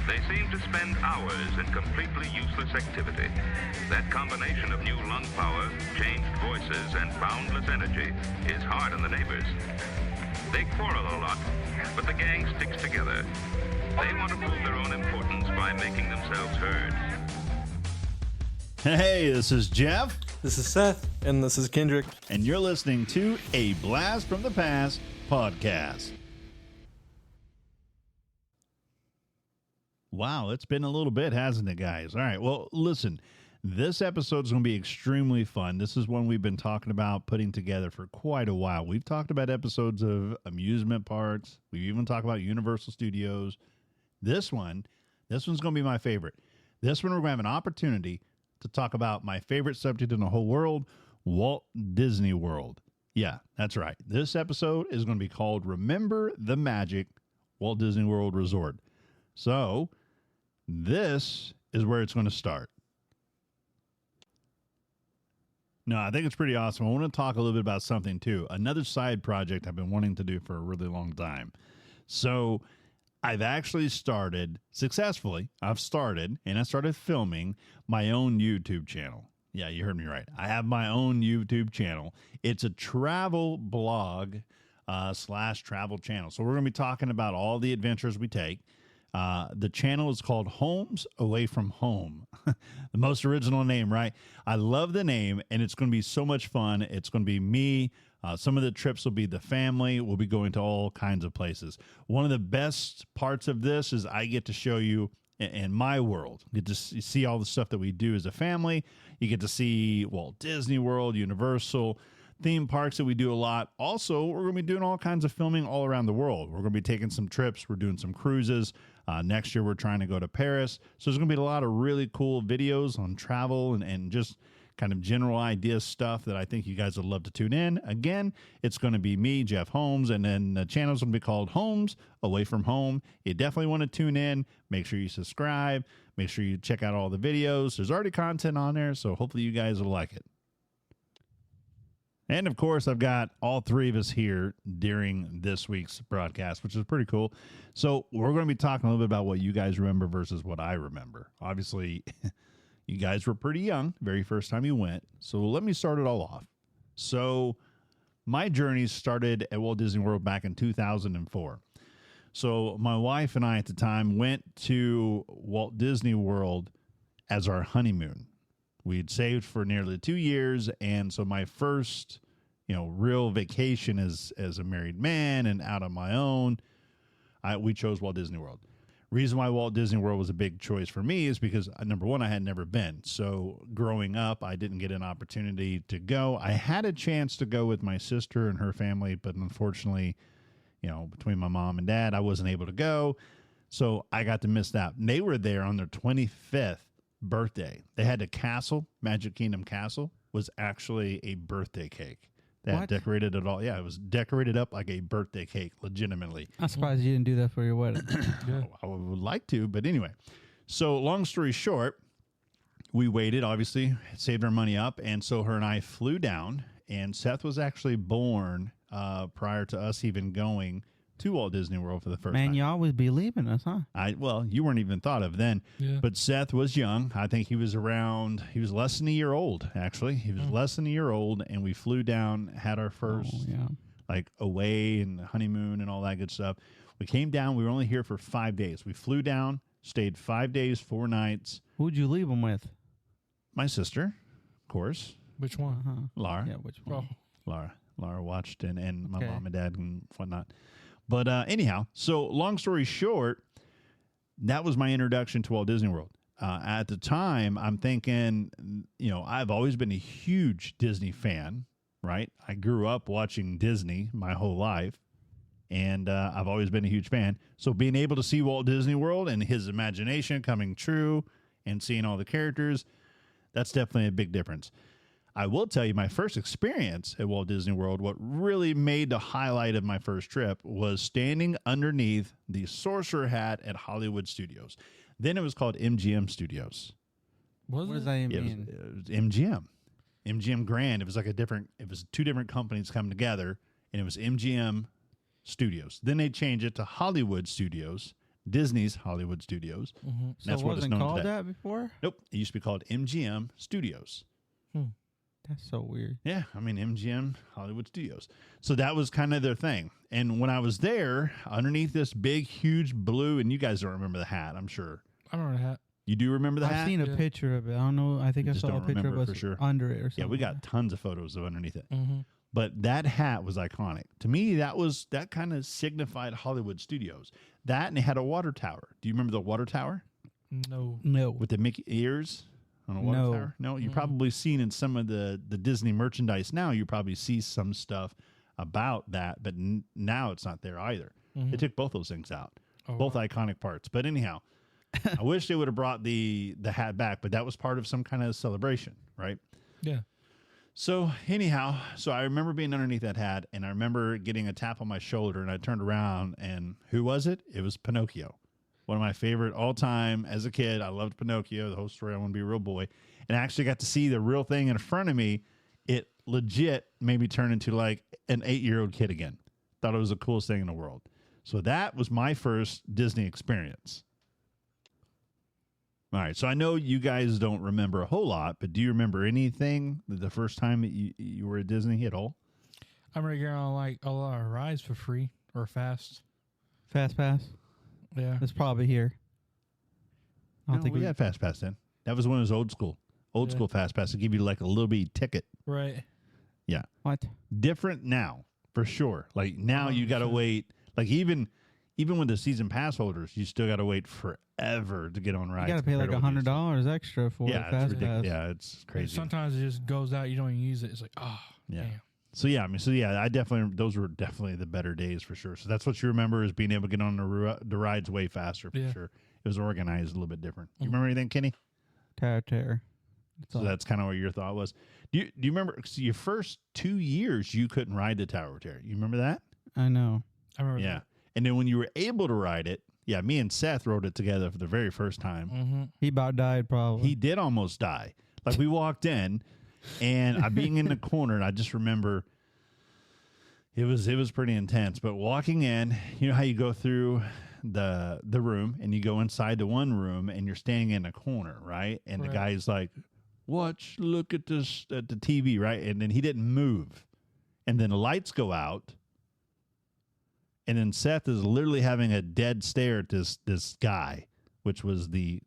They seem to spend hours in completely useless activity. That combination of new lung power, changed voices, and boundless energy is hard on the neighbors. They quarrel a lot, but the gang sticks together. They want to prove their own importance by making themselves heard. Hey, this is Jeff. This is Seth. And this is Kendrick. And you're listening to A Blast from the Past podcast. Wow, it's been a little bit, hasn't it, guys? All right, well, listen, this episode is going to be extremely fun. This is one we've been talking about putting together for quite a while. We've talked about episodes of amusement parks. We've even talked about Universal Studios. This one's going to be my favorite. This one, we're going to have an opportunity to talk about my favorite subject in the whole world, Walt Disney World. Yeah, that's right. This episode is going to be called Remember the Magic, Walt Disney World Resort. So, this is where it's going to start. No, I think it's pretty awesome. I want to talk a little bit about something, too. Another side project I've been wanting to do for a really long time. So, I've actually started, successfully, I started filming my own YouTube channel. Yeah, you heard me right. I have my own YouTube channel. It's a travel blog / travel channel. So we're going to be talking about all the adventures we take. The channel is called Holmes Away From Home. The most original name, right? I love the name, and it's going to be so much fun. It's going to be me. Some of the trips will be the family. We'll be going to all kinds of places. One of the best parts of this is I get to show you in my world. You get to see all the stuff that we do as a family. You get to see Walt Disney World, Universal, theme parks that we do a lot. Also, we're going to be doing all kinds of filming all around the world. We're going to be taking some trips. We're doing some cruises. Next year, we're trying to go to Paris. So there's going to be a lot of really cool videos on travel and just kind of general idea stuff that I think you guys would love to tune in. Again, it's going to be me, Jeff Holmes, and then the channel's going to be called Holmes Away From Home. You definitely want to tune in. Make sure you subscribe. Make sure you check out all the videos. There's already content on there, so hopefully you guys will like it. And, of course, I've got all three of us here during this week's broadcast, which is pretty cool. So we're going to be talking a little bit about what you guys remember versus what I remember. Obviously, you guys were pretty young, very first time you went. So let me start it all off. So my journey started at Walt Disney World back in 2004. So my wife and I at the time went to Walt Disney World as our honeymoon. We'd saved for nearly 2 years, and so my first, real vacation as a married man and out on my own, we chose Walt Disney World. Reason why Walt Disney World was a big choice for me is because, number one, I had never been. So growing up, I didn't get an opportunity to go. I had a chance to go with my sister and her family, but unfortunately, between my mom and dad, I wasn't able to go. So I got to miss that. And they were there on their 25th birthday. They had a castle. Magic Kingdom Castle was actually a birthday cake. They had decorated it all. Yeah, it was decorated up like a birthday cake, legitimately. I'm surprised you didn't do that for your wedding. Yeah. I would like to, but anyway. So long story short, we waited, obviously, saved our money up, and so her and I flew down, and Seth was actually born prior to us even going to Walt Disney World for the first time. Man, you always be leaving us, huh? Well, you weren't even thought of then. Yeah. But Seth was young. I think he was less than a year old, actually. He was less than a year old, and we flew down, had our first, away and honeymoon and all that good stuff. We came down. We were only here for 5 days. We flew down, stayed 5 days, 4 nights. Who'd you leave them with? My sister, of course. Which one? Uh-huh. Laura. Yeah, which one? Oh. Laura watched, and my mom and dad and whatnot. But anyhow, so long story short, that was my introduction to Walt Disney World. At the time, I'm thinking, I've always been a huge Disney fan, right? I grew up watching Disney my whole life, and I've always been a huge fan. So being able to see Walt Disney World and his imagination coming true and seeing all the characters, that's definitely a big difference. I will tell you my first experience at Walt Disney World, what really made the highlight of my first trip was standing underneath the Sorcerer Hat at Hollywood Studios. Then it was called MGM Studios. What does that mean? It was MGM. MGM Grand. It was like it was two different companies coming together, and it was MGM Studios. Then they changed it to Hollywood Studios. Disney's Hollywood Studios. So That's it what it's wasn't known called today. that before? Nope, it used to be called MGM Studios. That's so weird. Yeah, I mean MGM Hollywood Studios. So that was kind of their thing. And when I was there, underneath this big, huge blue, and you guys don't remember the hat, I'm sure. I remember that. You do remember the hat? I've seen a Yeah. picture of it. I don't know. I think You I just saw a don't picture of remember it us for sure. under it or something. Yeah, we got tons of photos of underneath it. Mm-hmm. But that hat was iconic. To me, that kind of signified Hollywood Studios. That, and they had a water tower. Do you remember the water tower No. No. with the Mickey ears on a water No. tower? No, you probably seen in some of the Disney merchandise now. You probably see some stuff about that, but now it's not there either. They took both those things out, both iconic parts. But anyhow, I wish they would have brought the hat back, but that was part of some kind of celebration, right? Yeah. So anyhow, I remember being underneath that hat, and I remember getting a tap on my shoulder, and I turned around, and who was it? It was Pinocchio, one of my favorite all time. As a kid, I loved Pinocchio, the whole story. I want to be a real boy, and I actually got to see the real thing in front of me. It legit made me turn into like an 8-year-old kid again. Thought it was the coolest thing in the world. So that was my first Disney experience. All right, so I know you guys don't remember a whole lot, but do you remember anything the first time that you were at Disney at all? I remember getting on like a lot of rides for free or fast. Fast Pass. Yeah. It's probably here. I don't think we had Fast Pass then. That was when it was old school Fast Pass to give you like a little bitty ticket. Right. Yeah, What? different now for sure. Like now you got to wait. Like even with the season pass holders, you still got to wait forever to get on rides. You got to pay like compared to what we used to. $100 extra for Yeah, it's Fast ridiculous. Pass. Yeah, it's And crazy. sometimes it just goes out. You don't even use it. It's like, oh, Yeah. damn. So yeah, I definitely, those were definitely the better days for sure. So that's what you remember, is being able to get on the rides way faster for Yeah. sure. It was organized a little bit different. You remember anything, Kenny? Terror. So that's kind of what your thought was. Do you remember, so your first 2 years you couldn't ride the Tower of Terror? You remember that? I know. I remember Yeah. And then when you were able to ride it, yeah, me and Seth rode it together for the very first time. that. Mm-hmm. He about died probably. He did almost die. Like we walked in, and I being in the corner, and I just remember it was pretty intense. But walking in, you know how you go through the room and you go inside the one room and you're standing in a corner, right? And the Right. guy's like, look at this at the TV, right? And then he didn't move. And then the lights go out. And then Seth is literally having a dead stare at this guy, which was the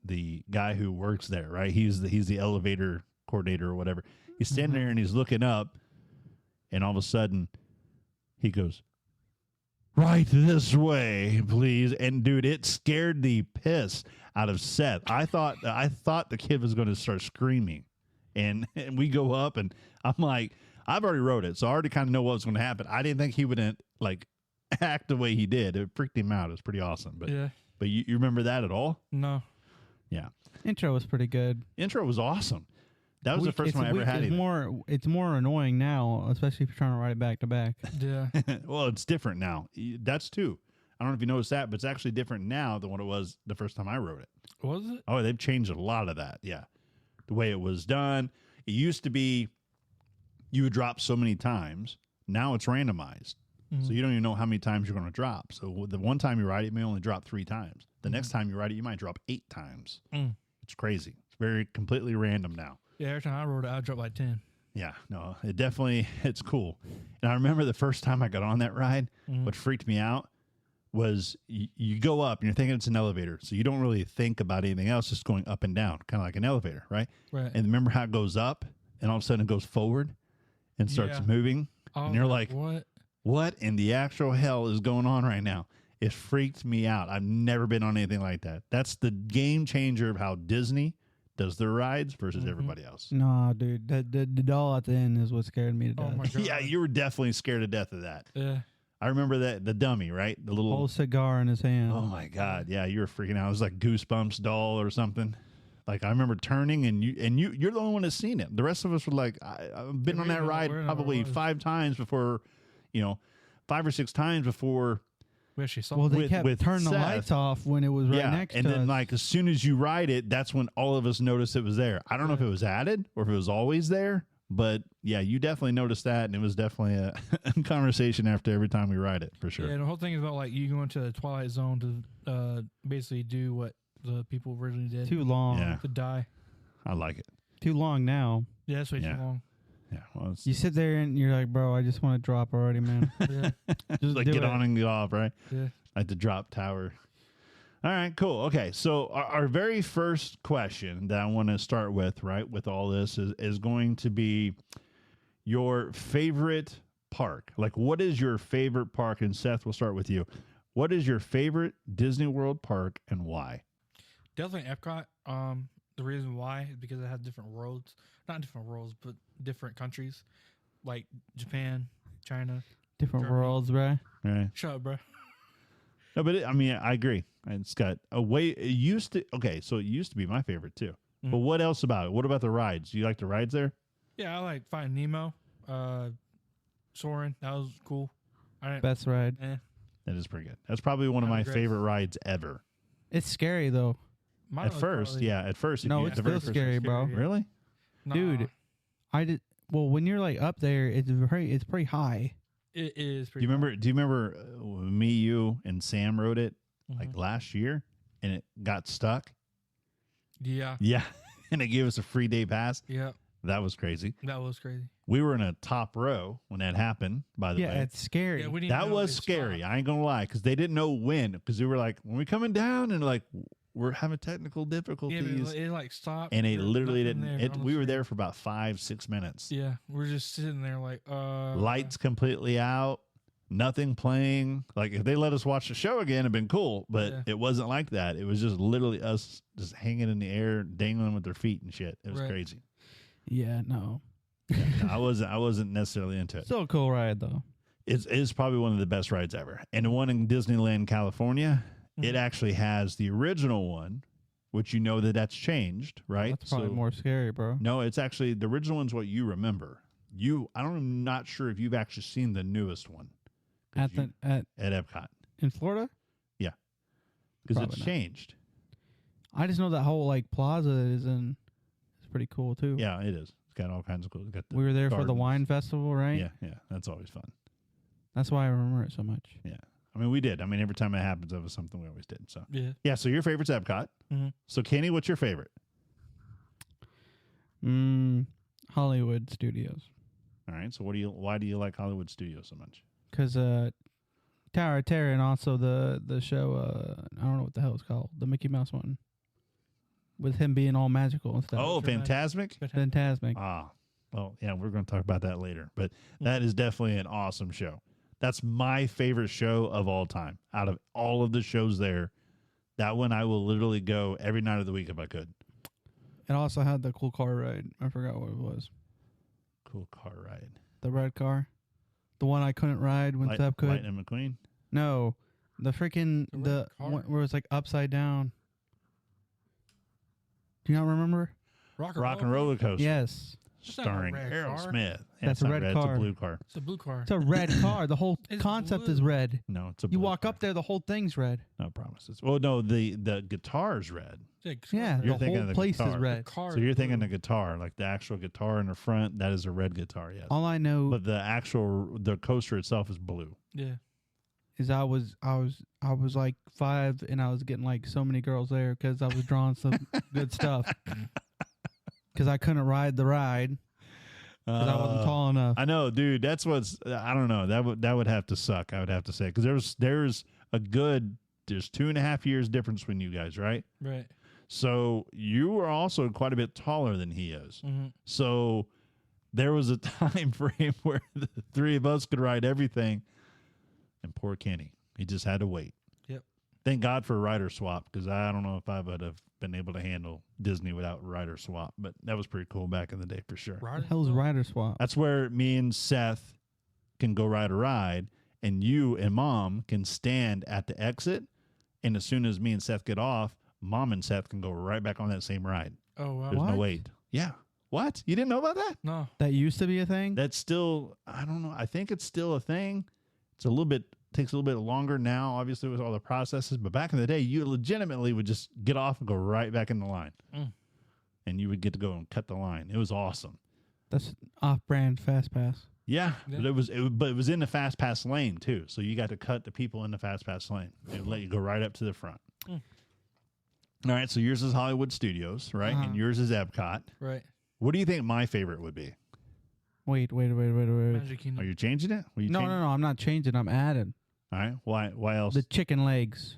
guy who works there, right? He's the elevator coordinator or whatever. He's standing there and he's looking up, and all of a sudden he goes, "Right this way, please." And dude, it scared the piss out of Seth. I thought the kid was going to start screaming, and we go up, and I'm like, I've already wrote it, so I already kind of know what was going to happen. I didn't think he would like act the way he did. It freaked him out. It was pretty awesome. But Yeah. but you remember that at all? No. Yeah. Intro was pretty good. Intro was awesome. That was the first It's one I ever had. It's either. it's more annoying now, especially if you're trying to write it back to back. Yeah. Well, it's different now. That's too. I don't know if you noticed that, but it's actually different now than what it was the first time I wrote it. Was it? Oh, they've changed a lot of that. Yeah. The way it was done. It used to be you would drop so many times. Now it's randomized. So you don't even know how many times you're going to drop. So the one time you write it, you may only drop 3 times. The next time you write it, you might drop 8 times. It's crazy. It's very completely random now. Yeah, every time I wrote it, I dropped like 10. Yeah, no, it's cool. And I remember the first time I got on that ride, what freaked me out was you go up and you're thinking it's an elevator. So you don't really think about anything else, just going up and down, kind of like an elevator, right? Right. And remember how it goes up and all of a sudden it goes forward and starts Yeah. moving? I And was you're like, what? in the actual hell is going on right now? It freaked me out. I've never been on anything like that. That's the game changer of how Disney does their rides versus everybody else. No, dude, the doll at the end is what scared me to death. Oh my god. Yeah, you were definitely scared to death of that. Yeah. I remember that the dummy, right? The little Whole cigar in his hand. Oh my god, yeah, you were freaking out. It was like Goosebumps doll or something. Like I remember turning and you're the only one that's seen it. The rest of us were like, I've been Yeah, on we that didn't know ride where it probably was. 5 times before, 5 or 6 times before. We actually saw Well, it. they with kept turning the Seth. lights off when it was right yeah, next and to then us. like as soon as you ride it, that's when all of us noticed it was there. I don't know if it was added or if it was always there, But yeah, you definitely noticed that, and it was definitely a conversation after every time we ride it, for sure. Yeah, and the whole thing is about like you going to the Twilight Zone to basically do what the people originally did. Too long. Yeah. To die. I like it. Too long now. Yeah, that's way Yeah. too long. Yeah, well, You sit there and you're like, bro, I just want to drop already, man. Yeah. Just like do get it. on and get off, right? Yeah. Like the drop tower. All right, cool. Okay, so our very first question that I want to start with, right, with all this is going to be your favorite park. Like, what is your favorite park? And Seth, we'll start with you. What is your favorite Disney World park and why? Definitely Epcot. The reason why is because it has different worlds. Not different worlds, but different countries. Like Japan, China. Different Germany. worlds, bro. Right. Shut up, bro. No, but I mean, I agree. It's got a way. It used to. Okay, so it used to be my favorite too. But Mhm. what else about it? What about the rides? Do you like the rides there? Yeah, I like Finding Nemo. Soarin'. That was cool. I didn't, Best ride. That is pretty good. That's probably one of I my agree. favorite rides ever. It's scary though. mine At was first, probably- yeah. At first, No, you- it's the very still first- scary, bro. scary. Really? Nah, Dude. I did. Well, when you're like up there, it's pretty high. It is Do pretty you remember? Do you remember me, you, and Sam rode it like Mhm. last year, and it got stuck? Yeah. Yeah, and it gave us a free day pass. Yeah. That was crazy. That was crazy. We were in a top row when that happened. By the Yeah, way, it's scary. Yeah, we didn't that know was it scary. stopped. I ain't gonna lie, because they didn't know when. Because they were like, when we coming down, and like we're having technical Yeah, difficulties, but it like stopped. and it There's literally nothing didn't. there It, on the we were screen. there for about 5-6 minutes. Yeah, we're just sitting there like Lights completely out, nothing playing. Like if they let us watch the show again, it'd been cool, but Yeah. it wasn't like that. It was just literally us just hanging in the air, dangling with their feet and shit. It was Right. crazy. Yeah, no. I wasn't necessarily into it. Still a cool ride though. It's probably one of the best rides ever. And the one in Disneyland, California, it Mhm. actually has the original one, which you know that's changed, right? That's probably So- more scary, bro. No, it's actually the original one's what you remember. I'm not sure if you've actually seen the newest one. 'Cause At at Epcot, in Florida, because it's Probably not. changed. I just know that whole like plaza is in. It's pretty cool too. Yeah, it is. It's got all kinds of cool. It's got the We were there for the gardens. wine festival, right? Yeah, that's always fun. That's why I remember it so much. I mean, we did. I mean, every time it happens, that was something we always did. So yeah. so your favorite's Epcot. Mhm. So Kenny, what's your favorite? Hollywood Studios, All right. So why do you like Hollywood Studios so much? because Tower of Terror and also the show. I don't know what the hell it's called. The Mickey Mouse one, with him being all magical and stuff. Oh, Sure, man. Fantasmic. Fantastic. Ah, well, yeah, we're going to talk about that later. But that is definitely an awesome show. That's my favorite show of all time. Out of all of the shows there, that one I will literally go every night of the week if I could. It also had the cool car ride. I forgot what it was. Cool car ride. The red car, the one I couldn't ride when Seb could. Lightning McQueen. No, the freaking The red the car? one where it's like upside down. Do you not remember? Rock Rock and Roller Coaster. Yes, It's not a Starring red Errol car. Smith. Yeah, That's it's a not red It's car. a blue car. It's a blue car. it's a red car. The whole It's concept blue. is red. No, it's a You blue walk car. up there, the whole thing's red. No promises. Well, no, the guitar's red. Yeah, You're the thinking whole of the place is guitar. red. Car So you're is thinking blue. the guitar, like the actual guitar in the front, that is a red guitar, yes. All I know But the coaster itself is blue. Yeah. is I was like 5 and I was getting like so many girls there because I was drawing some good stuff. Because I couldn't ride the ride because I wasn't tall enough. I know, dude. That's I don't know. That would have to suck. I would have to say because there's 2.5 years difference between you guys, right? Right. So you are also quite a bit taller than he is. Mm-hmm. So there was a time frame where the three of us could ride everything, and poor Kenny, he just had to wait. Yep. Thank God for rider swap because I don't know if I would have been able to handle Disney without rider swap, but that was pretty cool back in the day for sure. What the hell's rider swap? That's where me and Seth can go ride a ride, and you and Mom can stand at the exit. And as soon as me and Seth get off, Mom and Seth can go right back on that same ride. Oh wow. There's no What? wait. Yeah. What? You didn't know about that? No. That used to be a thing. That's still, I don't know. I think it's still a thing. It's takes a little bit longer now, obviously, with all the processes. But back in the day, you legitimately would just get off and go right back in the line. Mm. And you would get to go and cut the line. It was awesome. That's off-brand Fast Pass. Yeah, Yeah. but it was in the fast pass lane too. So you got to cut the people in the fast pass lane. They let you go right up to the front. Mm. All right, so yours is Hollywood Studios, right? Uh-huh. And yours is Epcot. Right. What do you think my favorite would be? Wait. Magic Are Kingdom. you changing it? Will you No, change- I'm not changing. I'm adding All right. Why else? the chicken legs,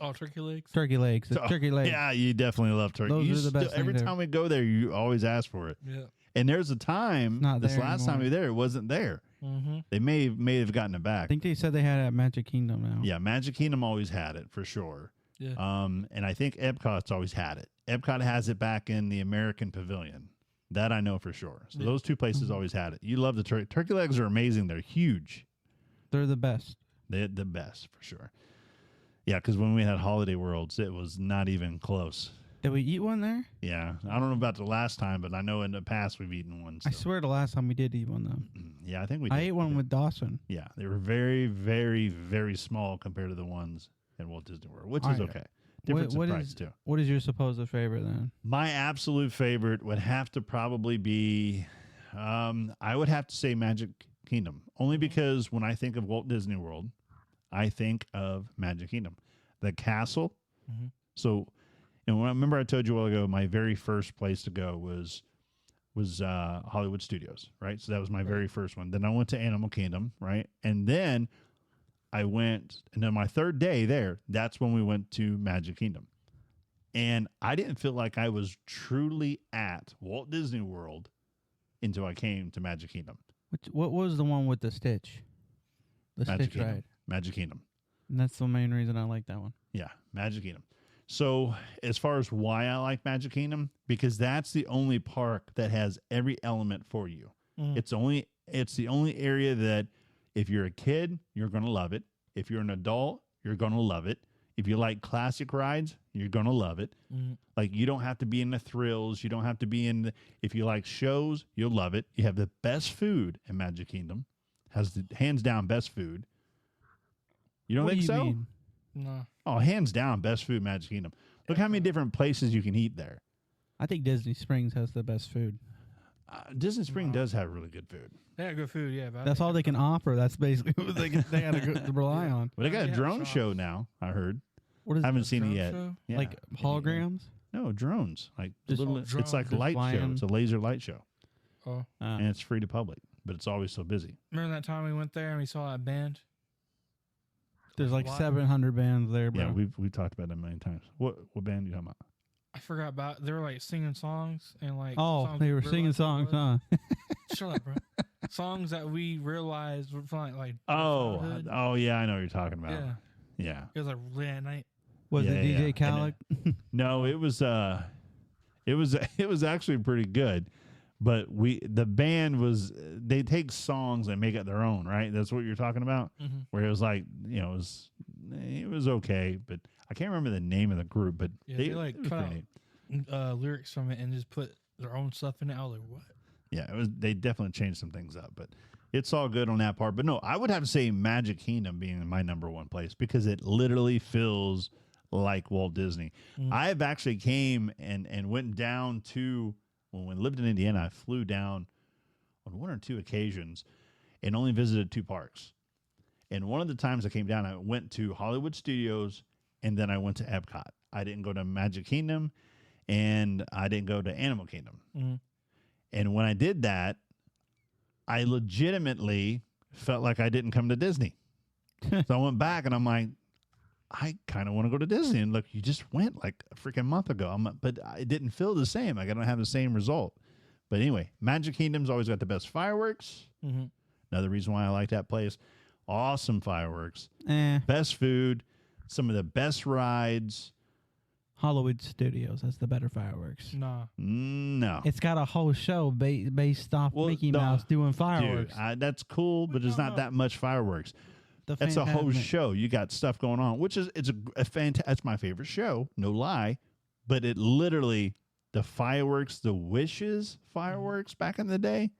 Oh, turkey legs. turkey legs, the Oh, turkey legs. Yeah, you definitely love turkey. Those You are the best still- every things time we go there, you always ask for it. Yeah. And there's a time It's not this there last time we anymore. were there, it wasn't there. Mm-hmm. They may have gotten it back. I think they said they had it at Magic Kingdom now. Yeah, Magic Kingdom always had it for sure. Yeah. And I think Epcot's always had it. Epcot has it back in the American Pavilion. That I know for sure. So Yeah. those two places Mhm. always had it. You love the turkey legs are amazing. They're huge. They're the best. They're the best for sure. Yeah, because when we had Holiday Worlds, it was not even close. Did we eat one there? Yeah, I don't know about the last time, but I know in the past we've eaten one. I so- swear the last time we did eat one though. Yeah, I think we. I did. ate one with Dawson. Yeah, they were very, very, very small compared to the ones at Walt Disney World, which is Alright. okay. Difference what in price is- too. What is your supposed favorite then? My absolute favorite would have to probably be, I would have to say Magic Kingdom, only because when I think of Walt Disney World, I think of Magic Kingdom, the castle. Mhm. So, and when I remember I told you a while ago, my very first place to go was Hollywood Studios, right? So that was my very first one. Then I went to Animal Kingdom, right? And then I went, and then my third day there, that's when we went to Magic Kingdom. And I didn't feel like I was truly at Walt Disney World until I came to Magic Kingdom. What was the one with the Stitch? The Magic Stitch Kingdom. ride. Magic Kingdom. And that's the main reason I like that one. Yeah, Magic Kingdom. So as far as why I like Magic Kingdom, because that's the only park that has every element for you. Mm. It's the only area that if you're a kid, you're going to love it. If you're an adult, you're going to love it. If you like classic rides, you're going to love it. Mm. Like you don't have to be in the thrills. You don't have to be in the, if you like shows, you'll love it. You have the best food in Magic Kingdom. Has the hands down best food. You don't What think do you so? mean? No. Oh, hands down best food in Magic Kingdom. Look how many different places you can eat there. I think Disney Springs has the best food. Disney Spring Wow. does have really good food. They got good food, yeah. But I That's think all they can offer. That's basically what they got to rely on. But they got a Yeah, drone shops. show now, I heard. What is I haven't it? seen it drone yet. show? Yeah. Like holograms? No, drones. Like Just- little, Oh, it's like a drones. light show. Flying. It's a laser light show. Oh, And it's free to public, but it's always so busy. remember that time we went there and we saw that band? There's like What? 700 bands there, bro. Yeah, we've talked about that a million times. What band are you talking about? I forgot about. They were like singing songs and like. Oh, songs they we were singing realized songs, it was. huh? Shut up, bro. Songs that we realized were from like. Oh, childhood. yeah, I know what you're talking about. Yeah. Yeah. It was like late at night. Was Yeah, it yeah. DJ And Khaled? No, it was actually pretty good. But the band was, they take songs and make it their own, right? That's what you're talking about? Mm-hmm. Where it was like, it was okay, but I can't remember the name of the group, but Yeah, they, like, it was cut pretty out neat. Lyrics from it and just put their own stuff in it. I was like, what? Yeah, they definitely changed some things up, but it's all good on that part. But no, I would have to say Magic Kingdom being my number one place because it literally feels like Walt Disney. Mm. I have actually came and went down to, when we lived in Indiana, I flew down on one or two occasions and only visited two parks. And one of the times I came down, I went to Hollywood Studios and then I went to Epcot. I didn't go to Magic Kingdom and I didn't go to Animal Kingdom. Mm. And when I did that, I legitimately felt like I didn't come to Disney. So I went back and I'm like, I kind of want to go to Disney. And look, you just went like a freaking month ago. But it didn't feel the same. Like I don't have the same result. But anyway, Magic Kingdom's always got the best fireworks. Mm-hmm. Another reason why I like that place. Awesome fireworks. Best food. Some of the best rides. Hollywood Studios has the better fireworks. Nah. No. It's got a whole show based off Well, Mickey no, Mouse doing fireworks. Dude, that's cool, but there's not that much fireworks. The That's a whole Fantasmic. show. You got stuff going on, which is that's my favorite show, no lie. But it literally, the fireworks, the Wishes fireworks back in the day,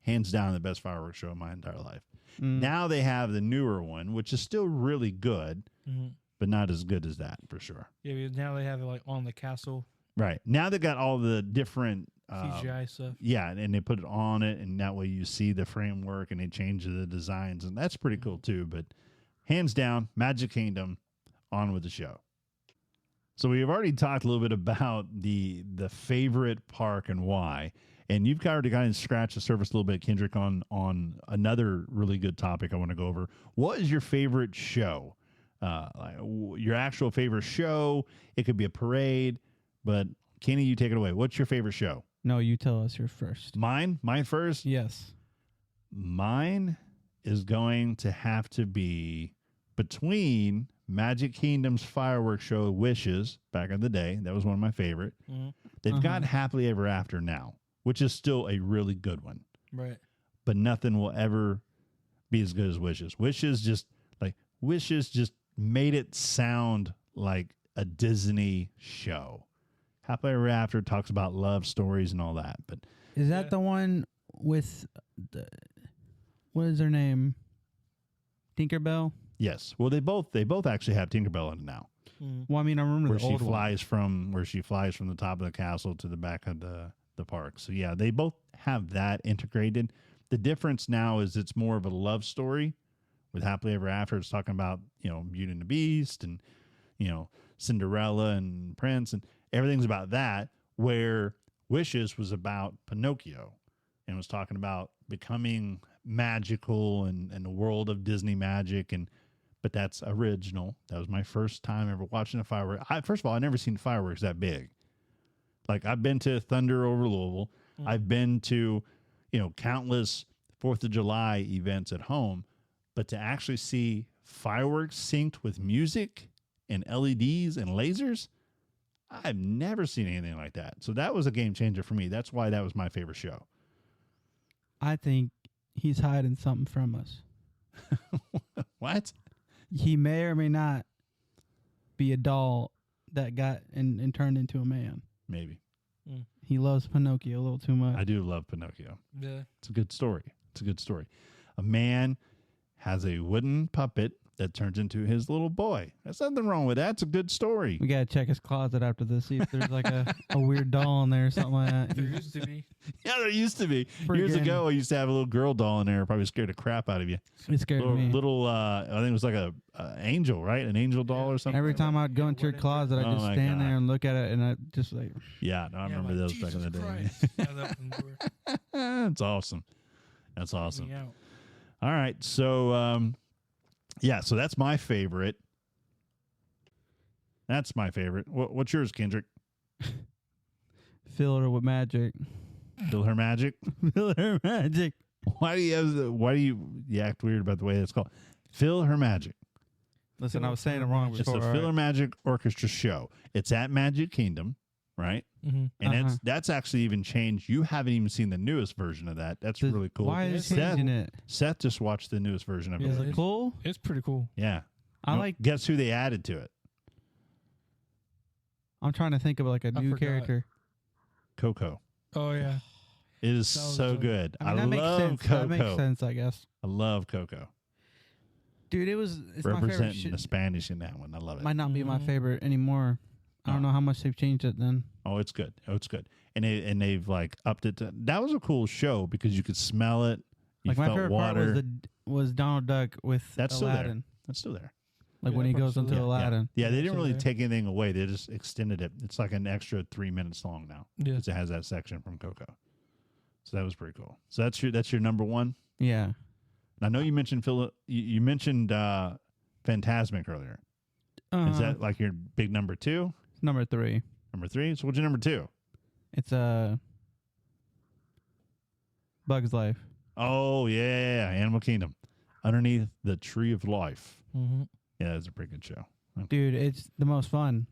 hands down the best fireworks show in my entire life. Mm. Now they have the newer one, which is still really good, Mm-hmm. but not as good as that for sure. Yeah, because now they have it like on the castle. Right now they got all the different CGI stuff. Yeah, and they put it on it, and that way you see the framework, and they change the designs, and that's pretty cool too. But hands down, Magic Kingdom, on with the show. So we've already talked a little bit about the favorite park and why, and you've already kind of scratched the surface a little bit, Kendrick, on another really good topic I want to go over. What is your favorite show? Your actual favorite show? It could be a parade, but Kenny, you take it away. What's your favorite show? No, you tell us your first. Mine first? Yes. Mine is going to have to be between Magic Kingdom's fireworks show, Wishes, back in the day. That was one of my favorite. Mm-hmm. They've got Happily Ever After now, which is still a really good one. Right. But nothing will ever be as good as Wishes. Wishes just made it sound like a Disney show. Happily Ever After talks about love stories and all that. But is that the one with what is her name? Tinkerbell? yes. Well, they both actually have Tinkerbell in it now. Mm-hmm. Well, I mean, I remember Where the she old one. flies from the top of the castle to the back of the park. So yeah, they both have that integrated. The difference now is it's more of a love story. With Happily Ever After, it's talking about, Beauty and the Beast and, Cinderella and Prince, and everything's about that, where Wishes was about Pinocchio and was talking about becoming magical and the world of Disney magic. But that's original. That was my first time ever watching a firework. First of all, I'd never seen fireworks that big. Like, I've been to Thunder over Louisville. I've been to, countless 4th of July events at home. But to actually see fireworks synced with music and LEDs and lasers, I've never seen anything like that. So that was a game changer for me. That's why that was my favorite show. I think he's hiding something from us. What? He may or may not be a doll that got and turned into a man. Maybe. He loves Pinocchio a little too much. I do love Pinocchio. Yeah. It's a good story. A man has a wooden puppet that turns into his little boy. There's nothing wrong with that. It's a good story. We gotta check his closet after this, see if there's like a weird doll in there or something like that. There used to be. Yeah, there used to be. Years Friggin- ago, I used to have a little girl doll in there. Probably scared the crap out of you. It scared me. I think it was like a angel, right? An angel doll or something. Every time I'd go into your closet, I'd Oh just my stand God. there and look at it, and I just like, Yeah, no, I remember those back in the day. That's awesome. That's awesome. Yeah. All right, so so that's my favorite. What's yours, Kendrick? fill her with magic. Fill Her Magic. Fill her magic. Why do you act weird about the way it's called? Fill Her Magic. Listen, I was saying it wrong It's before. the Fill Her Magic Orchestra show. It's at Magic Kingdom, right? Mm-hmm. And that's actually even changed. You haven't even seen the newest version of that. That's really cool. Why is he Seth, changing it? Seth just watched the newest version of it. Is with it me. cool? It's pretty cool. Yeah. I like. Guess who they added to it? I'm trying to think of like a new forgot. character. Coco. Oh yeah. It is That was so dope. good. I mean, that makes love sense. Coco. That makes sense, I guess. I love Coco. Dude, it's my favorite. Representing the Spanish in that one. I love it. Might not be my Mhm. favorite anymore. I don't know how much they've changed it then. Oh, it's good. And they've like upped it. That was a cool show because you could smell it. You Like my felt favorite water. part was Donald Duck with That's still there. Aladdin. That's still there. Like Yeah, when he that part's goes still into there. Aladdin. Yeah, they didn't Still really there. take anything away. They just extended it. It's like an extra 3 minutes long now. Yeah. Because it has that section from Coco. So that was pretty cool. So that's your number one. Yeah. And I know you mentioned you mentioned Fantasmic earlier. Is that like your big number two? number 3? Number 3? So what's your number 2? It's Bug's Life. Oh yeah, Animal Kingdom. Underneath the Tree of Life. Mm-hmm. Yeah, that's a pretty good show. Dude, it's the most fun.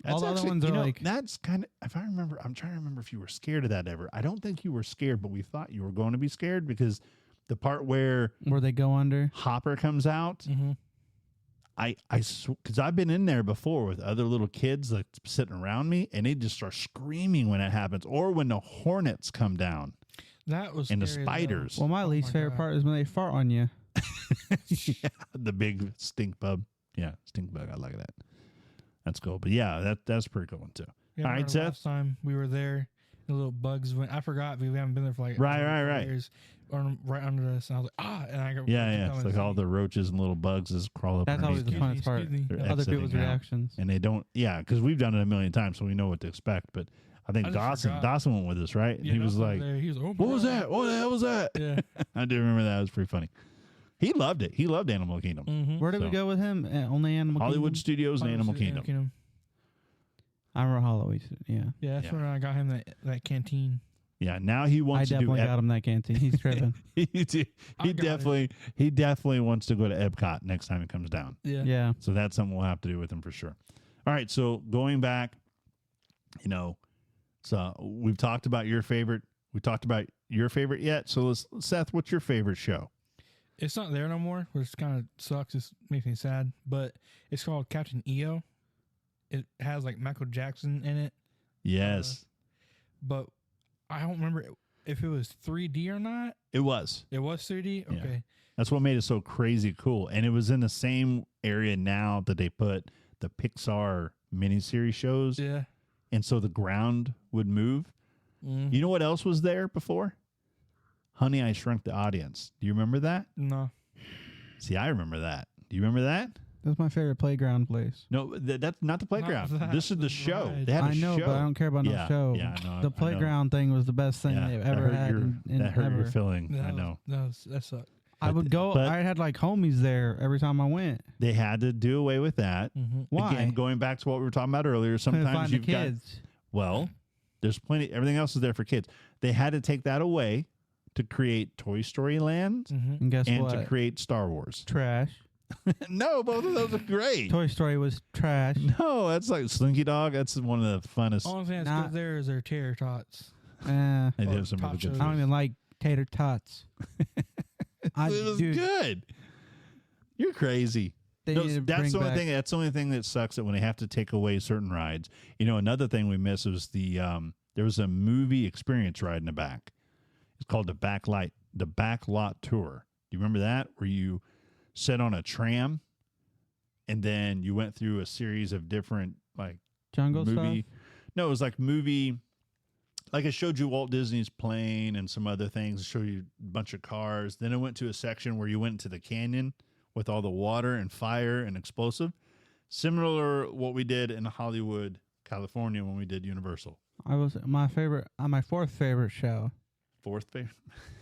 All the other ones are like that's kind of, if I remember, I'm trying to remember if you were scared of that ever. I don't think you were scared, but we thought you were going to be scared because the part where where they go under. Hopper comes out, Mm-hmm. because I've been in there before with other little kids like sitting around me, and they just start screaming when it happens, or when the hornets come down That was and the scary as hell. spiders. Well, my Oh least my favorite God. part is when they fart on you. Yeah, the big stink bug. Yeah, stink bug. I like that. That's cool. But yeah, that's a pretty cool one too. Yeah, All I right, remember Seth. last time we were there, The little bugs went. I forgot. We haven't been there for like Right. years. Or right under us, and I was like, and I go. Yeah. It's like all the roaches and little bugs just crawl up. That's always the underneath you. funnest part. They're Other people's exiting out. reactions. And they don't, because we've done it a million times, so we know what to expect. But I think I just forgot. Dawson went with us, right? And Yeah, he was Dawson like, there. He was, oh, "What was that? What the hell was that?" Yeah. I do remember that. It was pretty funny. He loved it. He loved Animal Kingdom. Mm-hmm. Where did we So- go with him? Only Animal Hollywood Kingdom? Studios and Animal Kingdom. I remember Hollywood. Yeah. Yeah, that's Yeah. when I got him that canteen. Yeah, now he I wants to do. definitely got him that canteen. He's tripping. he definitely wants to go to Epcot next time it comes down. Yeah. Yeah. So that's something we'll have to do with him for sure. All right, so going back, so we've talked about your favorite. We talked about your favorite yet. So Seth, what's your favorite show? It's not there no more, which kind of sucks. It makes me sad. But it's called Captain EO. It has like Michael Jackson in it. Yes, But I don't remember if it was 3D or not. it was. It was 3D? Yeah. Okay. That's what made it so crazy cool. And it was in the same area now that they put the Pixar miniseries shows. Yeah. And so the ground would move. Mm. You know what else was there before? Honey, I Shrunk the Audience. Do you remember that? No. See, I remember that. Do you remember that? That's my favorite playground place. No, that's not the playground. that, This is the the show. ride. They had a I know, show. but I don't care about Yeah, no show. yeah, I know, I The know. playground thing was the best thing they've that ever hurt had. that hurt your ever. feeling. I know. That sucked. I would go. But- I had like homies there every time I went. They had to do away with that. Mm-hmm. Why? Again, going back to what we were talking about earlier, Couldn't sometimes find you've the got kids. well, there's plenty. Everything else is there for kids. They had to take that away to create Toy Story Land Mm-hmm. And guess and what? to create Star Wars. Trash. No, both of those are great. Toy Story was trash. No, that's like Slinky Dog. That's one of the funnest. Only thing that's Not- good there is their tater tots. Eh, They or have some Top really good shows. I don't food. even like tater tots. It was dude, good. You're crazy. they No, need to that's bring the only back- thing. That's the only thing that sucks. That when they have to take away certain rides. Another thing we miss was the there was a movie experience ride in the back. It's called the Backlot Tour. Do you remember that? Where you sat on a tram, and then you went through a series of different like jungle movie. stuff. No, it was like movie. Like it showed you Walt Disney's plane and some other things. It showed you a bunch of cars. Then it went to a section where you went into the canyon with all the water and fire and explosive. Similar what we did in Hollywood, California when we did Universal. I was my favorite. My fourth favorite show. Fourth favorite.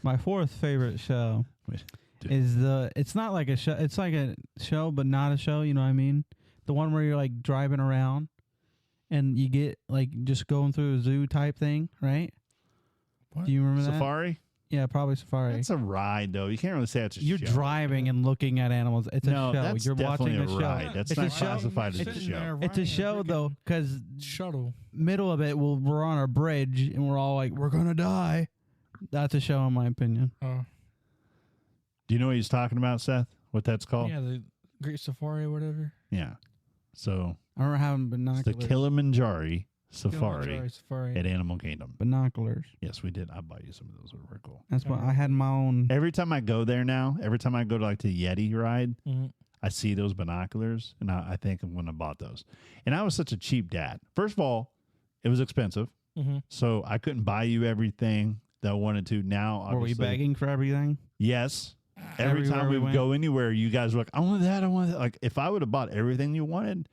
My fourth favorite show Wait, dude. is it's not like a show. It's like a show, but not a show. You know what I mean? The one where you're like driving around, and you get like just going through a zoo type thing, right? What? Do you remember that? Safari? Yeah, probably Safari. That's a ride, though. You can't really say it's a You're show. driving and looking at animals. It's No, a show. that's You're watching definitely a a show. ride. That's It's not a show. classified as a Sitting show. there It's a riding show though, freaking because shuttle. middle of it, we're on a bridge and we're all like, we're gonna die. That's a show, in my opinion. Oh, Do you know what he's talking about, Seth? What that's called? yeah, the Great Safari or whatever. Yeah. So I remember having it's the binoculars. Kilimanjaro Safari Safari. at Animal Kingdom. Binoculars. Yes, we did. I bought you some of those. They were very cool. That's what I had my own. Every time I go there now, every time I go to like the Yeti ride, Mm-hmm. I see those binoculars, and I think I'm going to bought those. And I was such a cheap dad. First of all, it was expensive, Mm-hmm. so I couldn't buy you everything that I wanted to. Now, Were we obviously, begging for everything? yes. Every Everywhere time we we would went? go anywhere, you guys were like, I want that, I want that. Like, if I would have bought everything you wanted,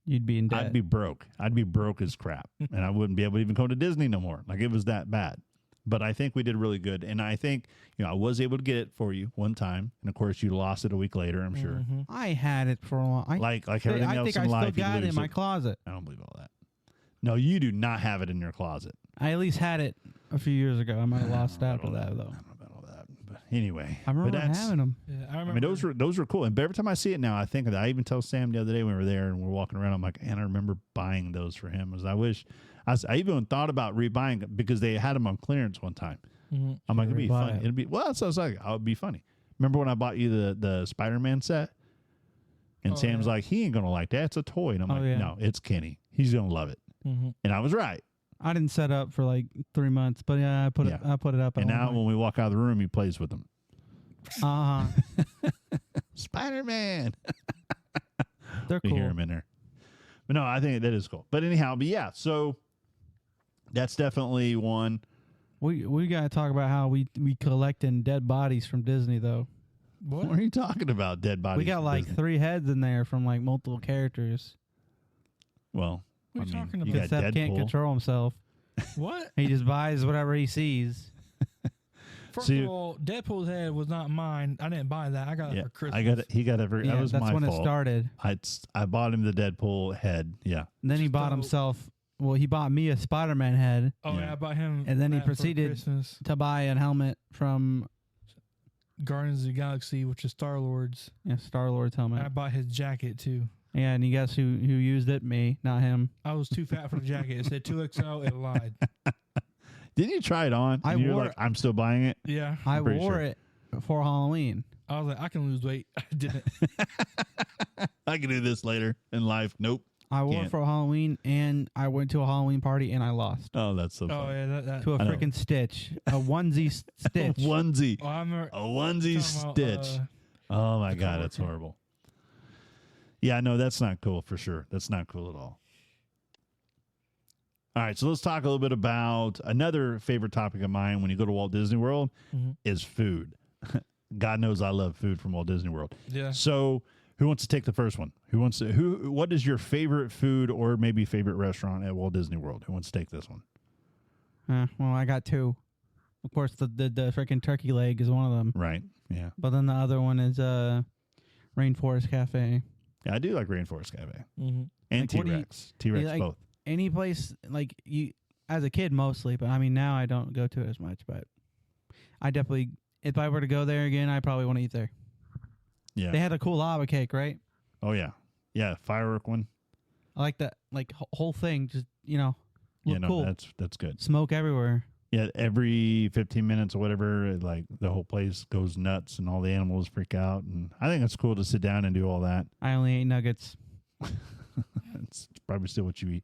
You'd be in debt. I'd be broke. I'd be broke as crap, and I wouldn't be able to even go to Disney no more. Like, it was that bad. But I think we did really good, and I think I was able to get it for you one time, and of course you lost it a week later. I'm sure. Mm-hmm. I had it for a while. Like everything I else think in I still life, you got it lose in my it. closet. I don't believe all that. No, you do not have it in your closet. I at least had it a few years ago. I might have lost I after don't know that, about though. I don't know about all that. But anyway, I remember but that's, having them. Yeah, I I remember. mean, those were cool. And every time I see it now, I think of that. I even tell Sam the other day when we were there and we're walking around, I'm like, and I remember buying those for him. I even thought about rebuying it because they had them on clearance one time. Mm-hmm. I'm like, it'd be Rebuy funny. it. It'd be so I was like, oh, it'd be funny. Remember when I bought you the Spider-Man set? And Oh, Sam's yeah. like, he ain't gonna like that. It's a toy. And I'm Oh, like, yeah. no, it's Kenny. He's gonna love it. Mm-hmm. And I was right. I didn't set up for like 3 months, but yeah, I put it up. And now when we walk out of the room, he plays with them. Spider-Man. They're We cool. hear him in there. But no, I think that is cool. But anyhow, but yeah, so That's definitely one. We got to talk about how we collecting dead bodies from Disney, though. What are you talking about, dead bodies? We got from like Disney? 3 heads in there from like multiple characters. Well, What are you talking you about? got Seth can't Deadpool. control himself. What? He just buys whatever he sees. First See- of all, Deadpool's head was not mine. I didn't buy that. I got it Yeah, for Christmas. I got it. He got every. Yeah, that was that's my when fault. it started. I bought him the Deadpool head. Yeah. And then he bought So- himself. Well, he bought me a Spider-Man head Oh, Yeah. yeah, I bought him. And then he that for proceeded- Christmas. to buy a helmet from Guardians of the Galaxy, which is Star Lord's. Star-Lord's helmet. I bought his jacket too. Yeah, and you guess who used it? Me, not him. I was too fat for the jacket. It said 2XL. It lied. Didn't you try it on? I And you're wore like, it. I'm still buying it. Yeah. I pretty wore sure. it for Halloween. I was like, I can lose weight. I didn't. I can do this later in life. Nope. I wore it Can't. for Halloween, and I went to a Halloween party, and I lost Oh, that's so Oh, funny. yeah. That. to a I know. freaking stitch, a onesie stitch. Onesie. Oh, I'm A onesie talking about, stitch. Oh my the God, that's coworker. horrible. Yeah, no, that's not cool for sure. That's not cool at all. All right, so let's talk a little bit about another favorite topic of mine when you go to Walt Disney World Mhm. is food. God knows I love food from Walt Disney World. Yeah. So, who wants to take the first one? What is your favorite food or maybe favorite restaurant at Walt Disney World? Who wants to take this one? Well, I got 2. Of course, the freaking turkey leg is one of them, Right. Yeah. but then the other one is Rainforest Cafe. Yeah, I do like Rainforest Cafe Mm-hmm. and Like, what do you- T-Rex. T-Rex like- both. Any place like you, as a kid mostly, but I mean now I don't go to it as much. But I definitely, if I were to go there again, I probably want to eat there. Yeah. They had a cool lava cake, right? Oh yeah. Yeah, firework one. I like that, like whole thing. Just Yeah, look no, cool. that's good. Smoke everywhere. Yeah, every 15 minutes or whatever, like the whole place goes nuts and all the animals freak out. And I think it's cool to sit down and do all that. I only ate nuggets. It's probably still what you eat.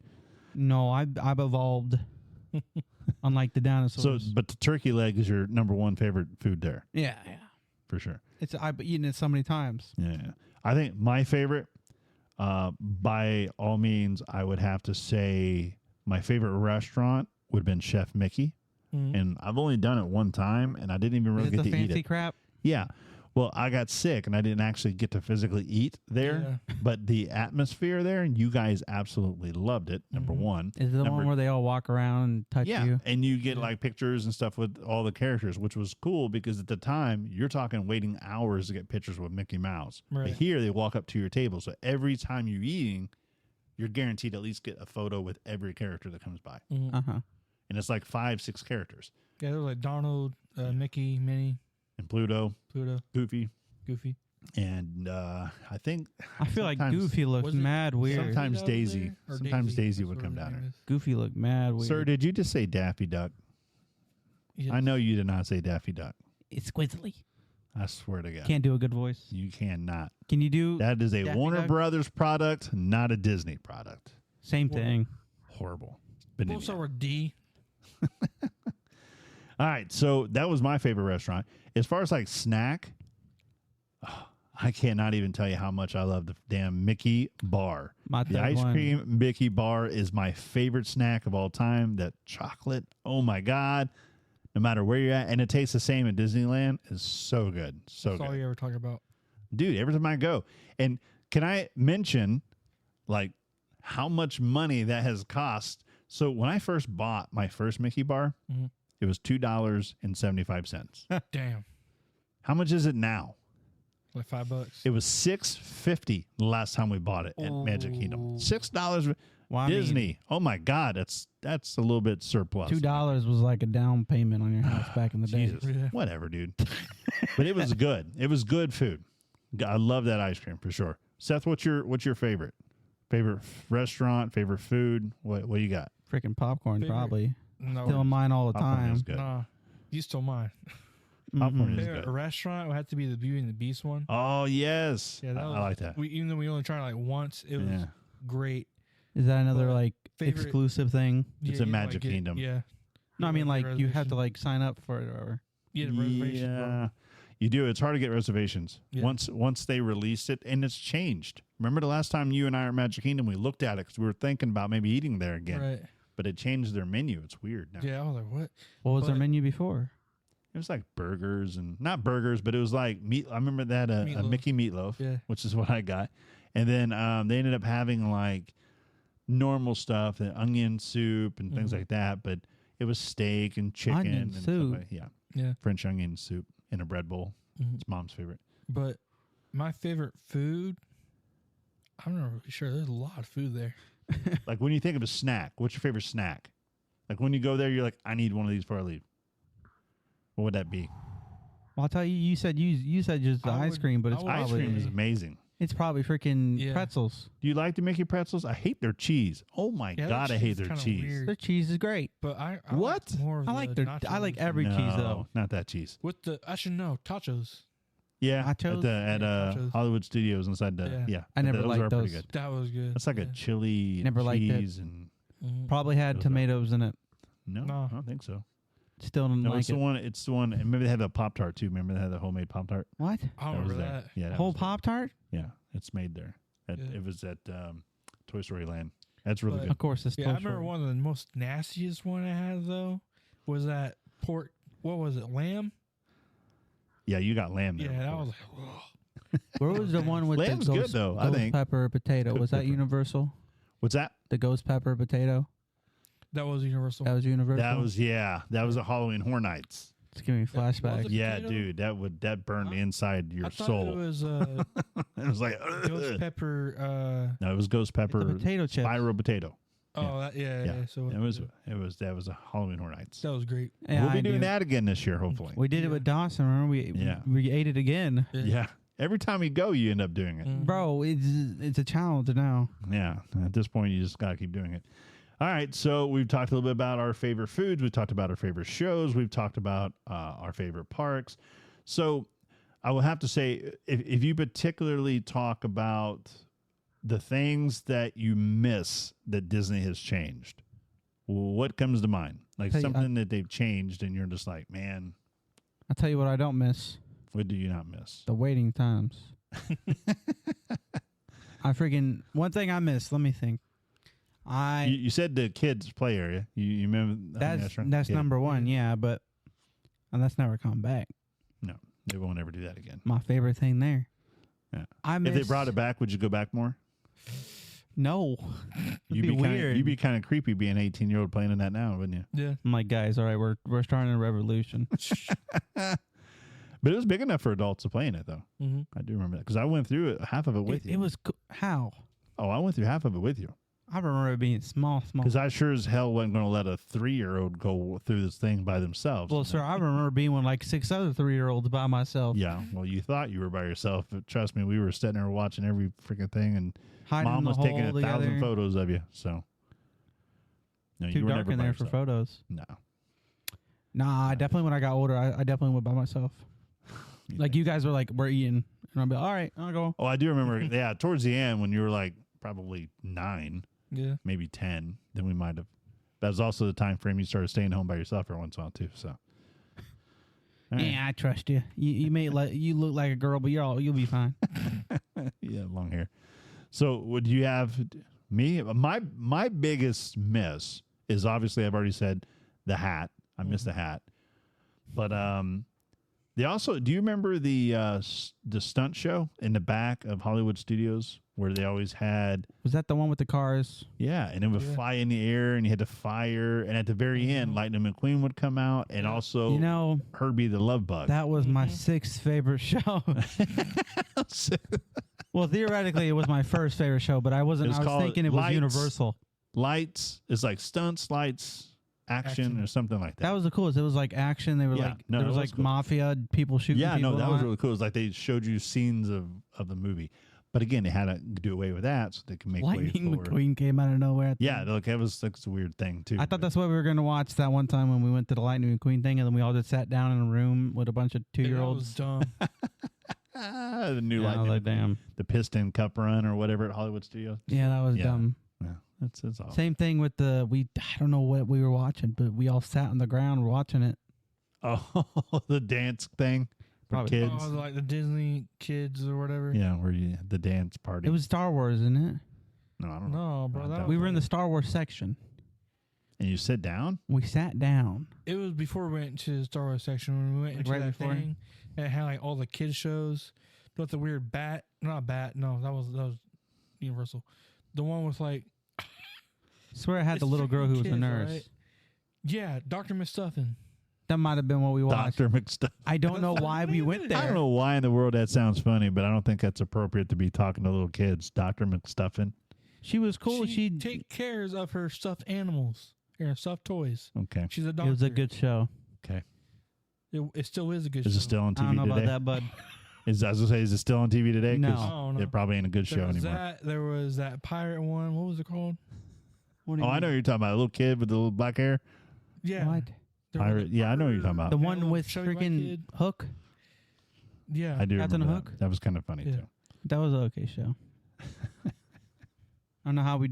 No, I've evolved. Unlike the So, dinosaurs. but the turkey leg is your number one favorite food there yeah. for sure. It's I've eaten it so many times. Yeah. I think my favorite, by all means, I would have to say my favorite restaurant would have been Chef Mickey. Mhm. And I've only done it one time and I didn't even really Is it get the to eat fancy it. crap? Yeah. Well, I got sick and I didn't actually get to physically eat there, but the atmosphere there, you guys absolutely loved it. Number Mhm. one. Is it the Number- one where they all walk around and touch Yeah. you? And you get like pictures and stuff with all the characters, which was cool because at the time you're talking waiting hours to get pictures with Mickey Mouse. Right. But here they walk up to your table. So every time you're eating, you're guaranteed to at least get a photo with every character that comes by. Mhm. Uh-huh. And it's like 5-6 characters. Yeah, there was like Donald, Mickey, Minnie, And Pluto, Pluto, Goofy, Goofy. and I think I feel like sometimes- Goofy looks Was it- mad weird. Sometimes Daisy Daisy. there? Or Sometimes Daisy That's would what come her down name there. is. Goofy looked mad weird. Sir, did you just say Daffy Duck? Yes. I know you did not say Daffy Duck. Exquisitely. I swear to God. Can't do a good voice. You cannot. Can you do That is a Daffy Warner Duck? Brothers product, not a Disney product. same Well, thing? Horrible. But We'll start with D. all right, so that was my favorite restaurant. As far as like snack, I cannot even tell you how much I love the damn Mickey bar. My The third ice one. cream Mickey bar is my favorite snack of all time. That chocolate, oh my God. No matter where you're at, and it tastes the same at Disneyland, is so good. So That's all good. you ever talk about. Dude, every time I go. And can I mention like how much money that has cost? So when I first bought my first Mickey bar, Mhm. it was $2.75. Damn. How much is it now? Like $5. It was $6.50 the last time we bought it at Magic Kingdom. Oh. $6 Well, I mean, Disney. Oh my God, that's a little bit surplus. $2 was like a down payment on your house back in the day. Jesus. Yeah. Whatever, dude. But it was good. It was good food. I love that ice cream for sure. Seth, what's your favorite? Favorite restaurant, favorite food? What you got? Freaking popcorn, Favorite- probably. No. Still mine all the Popcorn time. is good. Nah. You stole mine. Popcorn Mhm. is Favorite good. restaurant would have to be the Beauty and the Beast one. Oh yes. Yeah, that I was, like that. Even though we only tried it like once, it was Yeah. great. Is that another But like favorite- exclusive thing? It's Yeah, a you had to, Magic get- Kingdom. Yeah. No, I mean like you have to reservation. like sign up for it or. Yeah, the reservation. bro. Yeah. You do. It's hard to get reservations. Yeah. Once they released it, and it's changed. Remember the last time you and I were at Magic Kingdom, we looked at it because we were thinking about maybe eating there again. Right. but it changed their menu. It's weird now. Yeah, I was like, what? What was their But- menu before? It was like burgers and not burgers, but it was like meat. I remember that a Meatloaf. Mickey meatloaf, Yeah. which is what I got. And then they ended up having like normal stuff, the onion soup and things like that. But it was steak and chicken Onion and stuff soup? like- yeah, Yeah. French onion soup in a bread bowl. Mhm. It's mom's favorite. But my favorite food, I'm not really sure. There's a lot of food there. Like when you think of a snack, what's your favorite snack? Like when you go there, you're like, I need one of these before I leave. What would that be? Well, I'll tell you. You said just the I ice would- cream, but I it's would- Ice probably cream is amazing. it's probably freaking Yeah. pretzels. Do you like the Mickey pretzels? I hate their cheese. Oh my Yeah, god, I hate their kinda cheese. weird. Their cheese is great. But I What? like more of I like the I like nachos. every cheese No, though. not that cheese. With the, I should know, tachos. Yeah, Nachos? at Nachos. Hollywood Studios inside the Yeah. I never those liked are pretty those. good. That was good. That's like a Yeah. chili and Never liked it. cheese and Mhm. Probably had Those are- tomatoes in it. no, No. I don't think so. Still didn't No, like it's it. the one. It's the one. And maybe they had the Pop Tart too. Remember they had the homemade Pop Tart. What? I don't was remember there. that. Yeah, that Whole was there. Pop Tart? Yeah, it's made there. Yeah. It was at Toy Story Land. That's really But- good. Of course, it's Yeah, I remember one of the most nastiest one I had though was that pork. What was it? Lamb? Yeah, you got lamb Yeah, there. that before. was like, ugh. Where was the one with Lamb's the good, ghost, though, I ghost think. pepper potato? Ghost Was that pepper. Universal? What's that? The ghost pepper potato? That was Universal. That was Universal. That was a Halloween Horror Nights. It's giving me Was flashbacks. it? Yeah, Potato? dude, that burned inside your I thought soul. it was It was like ghost pepper. no, it was ghost It's pepper the potato chips. spiral potato. That, yeah. So That was a Halloween Horror Nights. that was great. Yeah, We'll be I doing do. that again this year, hopefully. We did it with Dawson. Remember, we ate it again. Yeah. Every time you go, you end up doing it. Mhm. Bro, it's a challenge now. Yeah. At this point, you just got to keep doing it. All right. So we've talked a little bit about our favorite foods. We've talked about our favorite shows. We've talked about our favorite parks. So I will have to say, if you particularly talk about the things that you miss that Disney has changed, what comes to mind? Like Hey, something that they've changed and you're just like, man, I'll tell you what I don't miss. what do you not miss? The waiting times. One thing I miss, let me think. You said the kids play area. You remember? That's Yeah. number one, yeah, but and that's never come back. No, they won't ever do that again. My favorite thing there. Yeah. I If miss, they brought it back, would you go back more? No. It'd be weird. You'd be kind of creepy being an 18-year-old playing in that now, wouldn't you? Yeah. I'm like, guys, all right, we're starting a revolution. But it was big enough for adults to play in it, though. Mm-hmm. I do remember that because I went through it, half of it with you. It was how? Oh, I went through half of it with you I remember it being small. because I sure as hell wasn't going to let a 3-year-old go through this thing by themselves. Well, sir, I remember being with like 6 other 3-year-olds by myself. Yeah, well, you thought you were by yourself, but trust me, we were sitting there watching every freaking thing, and Hiding Mom in the was hole taking 1,000 together. photos of you. So, no, Too you were dark never in by there for yourself. photos. No, Nah, I definitely when I got older, I definitely went by myself. Like you guys were like, we're eating, and I'll be all right, I'll go. Oh, I do remember. Yeah, towards the end when you were like probably 9, Yeah. maybe 10, then we might have. That was also the time frame you started staying home by yourself every once in a while too. So, all right. Yeah, I trust you. You may you look like a girl, but you'll be fine. Yeah, long hair. So, would you have me? My biggest miss is obviously I've already said the hat. I miss the hat, but they also. Do you remember the stunt show in the back of Hollywood Studios where they always had? Was that the one with the cars? Yeah, and it would Yeah. fly in the air, and you had to fire, and at the very end, Lightning McQueen would come out, and also You know, Herbie the Love Bug. that was my 6th favorite show. Well, theoretically, it was my first favorite show, but I wasn't. It was I was called thinking it was Lights. Universal. Lights is like stunts, lights, action, or something like that. That was the coolest. It was like action. They were Yeah, like no, there it was was like cool. mafia people shooting. Yeah, people no, that and was all really cool. It was like they showed you scenes of the movie, but again, they had to do away with that so they can make Lightning way for. McQueen came out of nowhere. At the Yeah, end. look, that was a weird thing too. I thought that's what we were going to watch that one time when we went to the Lightning McQueen thing, and then we all just sat down in a room with a bunch of That was 2-year-olds. dumb. the new Yeah, I was Lightning, like, damn. the Piston Cup Run or whatever at Hollywood Studios. Yeah, that was Yeah. dumb. Yeah, that's awesome. Same thing with I don't know what we were watching, but we all sat on the ground watching it. Oh, the dance thing for Probably. kids. Oh, like the Disney kids or whatever. Yeah, where you the dance party. It was Star Wars, isn't it? no, I don't know. No, bro. I That don't was We were in the Star Wars section. And you sit down? We sat down. It was before we went to the Star Wars section. When we went into Right that before? thing, and it had like all the kids shows. Not the weird bat. Not bat. No, that was Universal. The one with like. Swear I had the it's little girl who was a kids, nurse. right? Yeah, Dr. Mistuffin. That might have been what we watched. Dr. McStuff. I don't know why we went there. I don't know why in the world that sounds funny, but I don't think that's appropriate to be talking to little kids. Dr. McStuffin. She was cool. She She take cares of her stuffed animals, her stuffed toys. Okay. She's a It doctor. was a good show. Okay. It still is a good Is show. it still on I don't know TV today? about that, bud. I was going to say, is it still on TV today? 'Cause No. Oh, no. It probably ain't a good show There was anymore. that. There was that pirate one. What was it called? What do Oh, you I know mean? what you're talking about. A little kid with the little black hair. Yeah. What? There was Pirate. Yeah, I know what you're talking about. The Yeah, one little with chubby white freaking kid. Hook? Yeah. I do Captain remember Hook? that. That was kind of funny, Yeah. too. That was an okay show. I don't know how we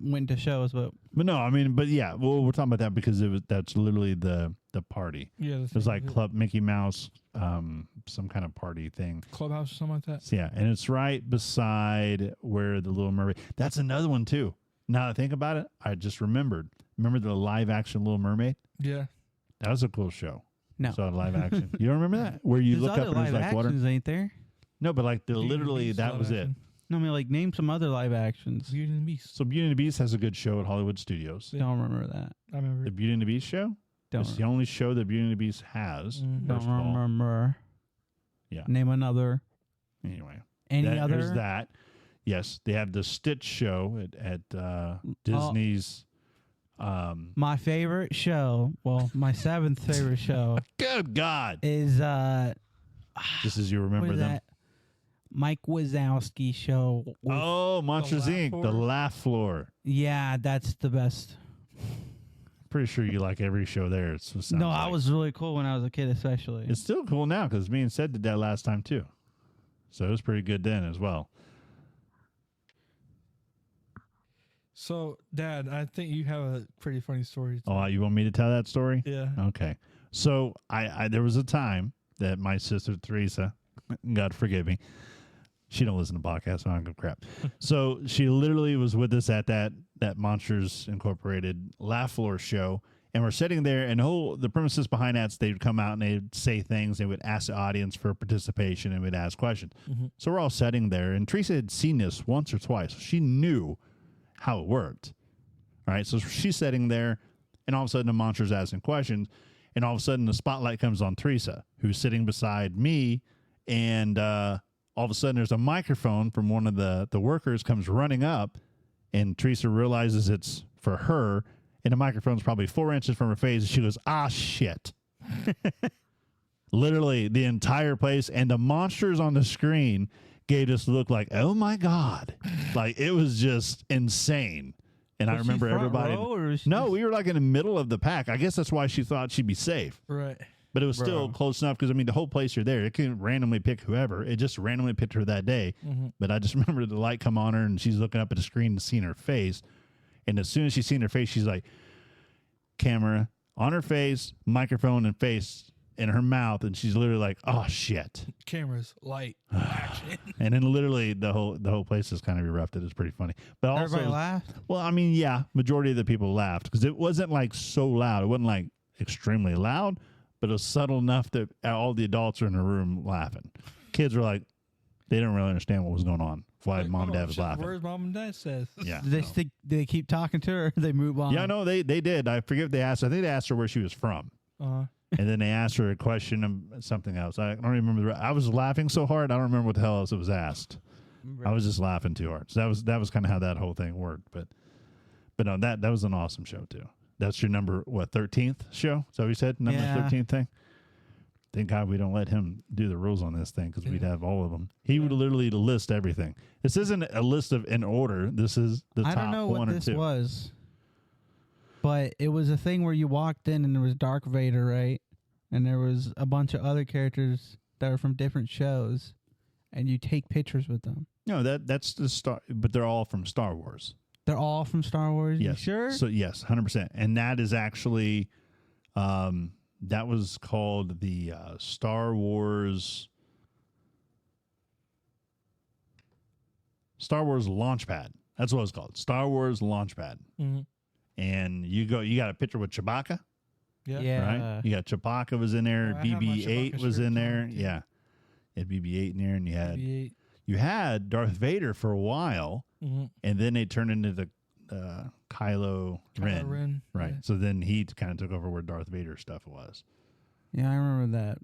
went to shows, but But no, I mean, but yeah, well, we're talking about that because that's literally the party. Yeah. It was like Club Mickey Mouse, some kind of party thing. Clubhouse or something like that. So yeah, and it's right beside where the Little Mermaid. That's another one too. Now that I think about it, I just remembered. Remember the live action Little Mermaid? Yeah. That was a cool show. no. So live action. You don't remember that? Where you There's look other up and live there's like water? actions, ain't there? No, but like Beauty and the literally Beast that live was it. action. No, I mean, like, name some other live actions. Beauty and the Beast. So Beauty and the Beast has a good show at Hollywood Studios. Don't remember that. I remember. The Beauty and the Beast show? Don't It's the only show that Beauty and the Beast has. Mhm. Don't First of all. remember. Yeah. Name another. Anyway. Any There's other? that. Yes, they have the Stitch show at Disney's. My favorite show, well, my seventh favorite show Good God! is Just as you what remember is them. that? Mike Wazowski show. with- Oh, Monsters Laugh Inc. The Floor? Laugh Floor. Yeah, that's the best. Pretty sure you like every show there. It sounds No, I like. was really cool when I was a kid, especially. It's still cool now because me and Seth did that last time too. So it was pretty good then as well. So, Dad, I think you have a pretty funny story. Oh, you want me to tell that story? Yeah. Okay. So I there was a time that my sister Teresa, God forgive me, she don't listen to podcasts, so I don't give a crap. So she literally was with us at that Monsters Incorporated Laugh Floor show, and we're sitting there, and the premises behind that, they'd come out and they'd say things, they would ask the audience for participation, and we'd ask questions. Mhm. So we're all sitting there, and Teresa had seen this once or twice. So she knew how it worked. All right, so she's sitting there, and all of a sudden the monster's asking questions, and all of a sudden the spotlight comes on Teresa, who's sitting beside me, and all of a sudden there's a microphone from one of the workers comes running up, and Teresa realizes it's for her, and the microphone's probably 4 inches from her face, and she goes, "Ah, shit." Literally the entire place, and the monsters on the screen gave this look like, oh my God. Like it was just insane. And I Was she remember front everybody. row, or was she No, just- we were like in the middle of the pack. I guess that's why she thought she'd be safe. Right. But it was still Bro. close enough because, I mean, the whole place you're there, it can randomly pick whoever. It just randomly picked her that day. Mhm. But I just remember the light come on her, and she's looking up at the screen and seeing her face. And as soon as she's seen her face, she's like, camera on her face, microphone and face in her mouth. And she's literally like, oh, shit. Cameras, light, action. And then literally the whole place is kind of erupted. It's pretty funny. But also, Everybody laughed. well, I mean, yeah, majority of the people laughed because it wasn't like so loud. It wasn't like extremely loud, but it was subtle enough that all the adults are in the room laughing. Kids were like, they didn't really understand what was going on. Why Like, mom and oh, dad was shit, laughing. Where's mom and dad says? Yeah. Did they no. stick? Did they keep talking to her? Or they move on. Yeah, no, they did. I forget what they asked. I think they asked her where she was from. And then they asked her a question of something else. I don't remember. I was laughing so hard, I don't remember what the hell else it was asked. I was just laughing too hard. So that was kind of how that whole thing worked. But no, that was an awesome show too. That's your number 13th show? Is that what you said? Number Yeah. 13th thing. Thank God we don't let him do the rules on this thing because we'd have all of them. He would literally list everything. This isn't a list of in order. This is the top I don't know one what or this two. was, but it was a thing where you walked in and there was Dark Vader, right? And there was a bunch of other characters that were from different shows, and you take pictures with them. No, that's the Star, but they're all from Star Wars. They're all from Star Wars. Yes. You sure? So yes, 100%. And that is actually, that was called the Star Wars Launchpad. That's what it's called. Star Wars Launchpad. Mm-hmm. and you got a picture with Chewbacca, Yeah. right? You got Chewbacca was in there. Oh, I have my BB-8 Chewbacca was shirt in there. on, too. Yeah, you had BB-8 in there, and BB-8. you had Darth Vader for a while, Mhm. and then they turned into the Kylo Ren. Ren, Right. yeah. So then he kind of took over where Darth Vader stuff was. Yeah, I remember that.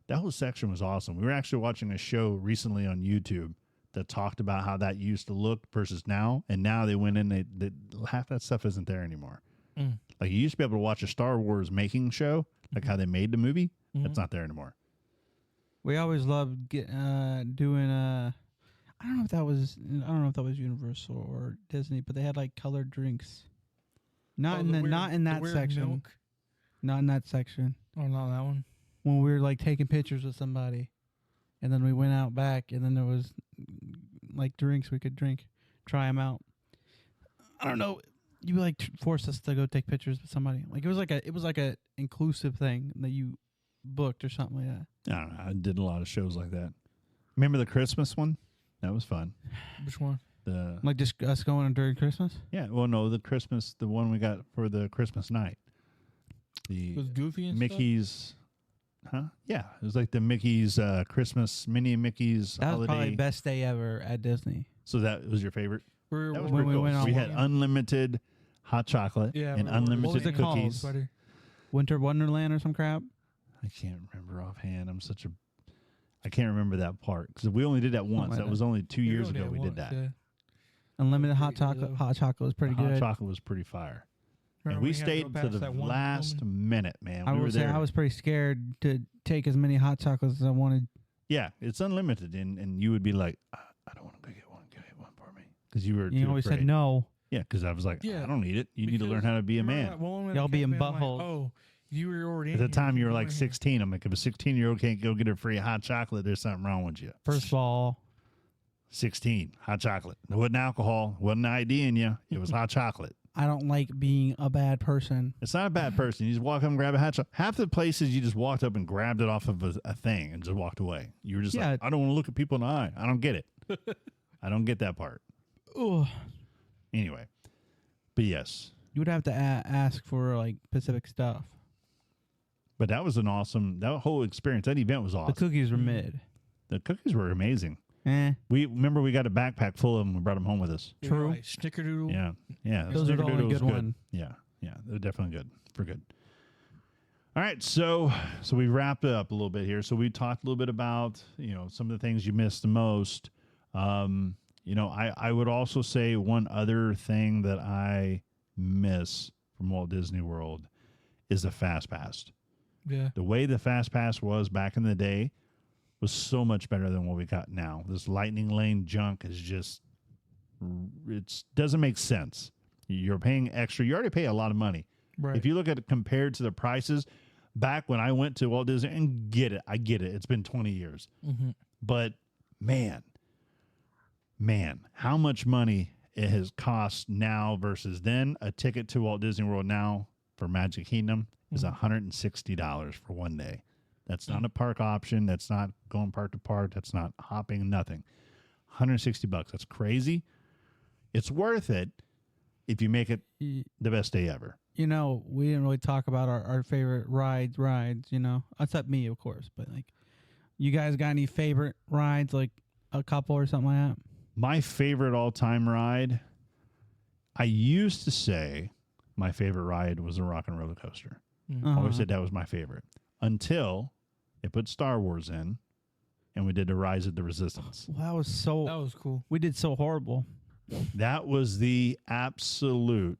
That whole section was awesome. We were actually watching a show recently on YouTube that talked about how that used to look versus now, and now they went in. They half that stuff isn't there anymore. Mm. Like you used to be able to watch a Star Wars making show, like how they made the movie. Mhm. That's not there anymore. We always loved doing I don't know if that was Universal or Disney, but they had like colored drinks. Not in that section. Milk. Not in that section. Oh, not that one. When we were like taking pictures with somebody, and then we went out back, and then there was like drinks we could drink, try them out. I don't know. You like forced us to go take pictures with somebody. Like it was like a inclusive thing that you booked or something like that. I don't know. I did a lot of shows like that. Remember the Christmas one? That was fun. Which one? Like just us going during Christmas. The one we got for the Christmas night. The Was Goofy and Mickey's, huh? Yeah, it was like the Mickey's Christmas, Minnie and Mickey's That was holiday. probably best day ever at Disney. So that was your favorite? stuff? That was when pretty we cool. went on We had one. unlimited hot chocolate and What unlimited was it called? cookies. Winter Wonderland or some crap. I can't remember offhand. I can't remember that part because we only did that once. like That that. was only 2 years ago we did that. Yeah. Unlimited hot Pretty good, chocolate. though. Hot chocolate was pretty The hot good. chocolate was pretty fire. Remember And we when you had to stayed go to past the that one last woman? minute, man. I We were would say there. I was pretty scared to take as many hot chocolates as I wanted. Yeah, it's unlimited, and you would be like, I don't want to go get one. Go get one for me, because you were. You too always afraid. said no. Yeah, because I was like, Yeah, I don't need it. You need to learn Because how to be a remember man. that one woman Y'all that being kept like, buttholes. oh, you were already At in the time, here. you were Keep like going 16. I'm like, if a 16-year-old can't go get a free hot chocolate, there's something wrong with you. First of all, 16, hot chocolate. It wasn't alcohol. Wasn't ID in you. It was hot chocolate. I don't like being a bad person. It's not a bad person. You just walk up and grab a hot chocolate. Half the places you just walked up and grabbed it off of a thing and just walked away. You were just Yeah. like, I don't want to look at people in the eye. I don't get it. I don't get that part. Ugh. Anyway, but yes. You would have to ask for like specific stuff. But that was that whole experience. That event was The awesome. cookies were mid. The cookies were amazing. We We got a backpack full of them. We brought them home with us. They were True. Like Snickerdoodle. Yeah. Those are the only Snickerdoodle was good one. Yeah, they're definitely good. For good. All right, so we wrapped it up a little bit here. So we talked a little bit about some of the things you missed the most. I would also say one other thing that I miss from Walt Disney World is the Fast Pass. Yeah. The way the Fast Pass was back in the day was so much better than what we got now. This lightning lane junk is just, it doesn't make sense. You're paying extra. You already pay a lot of money. Right. If you look at it compared to the prices back when I went to Walt Disney, and I get it. It's been 20 years. Mm-hmm. But man, how much money it has cost now versus then. A ticket to Walt Disney World now for Magic Kingdom is $160 for one day. That's not a park option. That's not going park to park. That's not hopping, nothing. $160. That's crazy. It's worth it if you make it the best day ever. We didn't really talk about our favorite rides, except me, of course. But like, you guys got any favorite rides, like a couple or something like that? My favorite all-time ride, I used to say my favorite ride was a Rock and Roller Coaster. I always said that was my favorite until they put Star Wars in and we did the Rise of the Resistance. Well, that was cool. We did so horrible. That was the absolute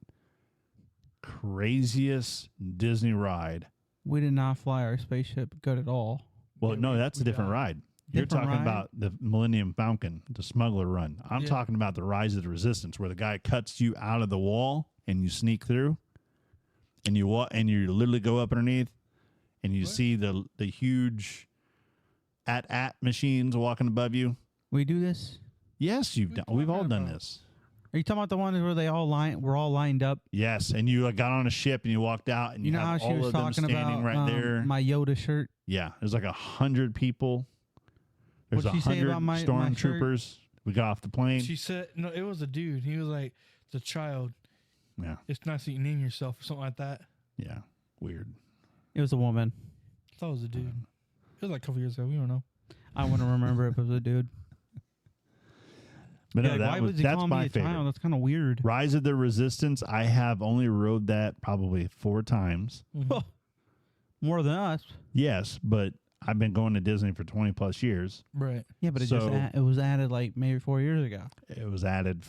craziest Disney ride. We did not fly our spaceship good at all. Well, no, that's a different ride. You're Different talking ride? about the Millennium Falcon, the Smuggler Run. I'm talking about the Rise of the Resistance, where the guy cuts you out of the wall and you sneak through, and you walk, and you literally go up underneath, and you see the huge at machines walking above you. We do this? Yes, we've all done about? this. Are you talking about the ones where we're all lined up? Yes, and you got on a ship and you walked out, and You know how have she all was of them talking standing about right there. my Yoda shirt? Yeah, there's like 100 people. There's What'd she say 100 about my shirt? stormtroopers. We got off the plane. She said, no, it was a dude. He was like, the child, Yeah. It's nice that you name yourself or something like that. Yeah. Weird. It was a woman. I thought it was a dude. It was like a couple years ago. We don't know. I wouldn't remember if it was a dude. But Yeah, no, why was he that's calling my me a favorite. child? That's kind of weird. Rise of the Resistance. I have only rode that probably 4 times. Mhm. More than us. Yes, but I've been going to Disney for 20 plus years. Right. Yeah, but it So- it was added like maybe 4 years ago. It was added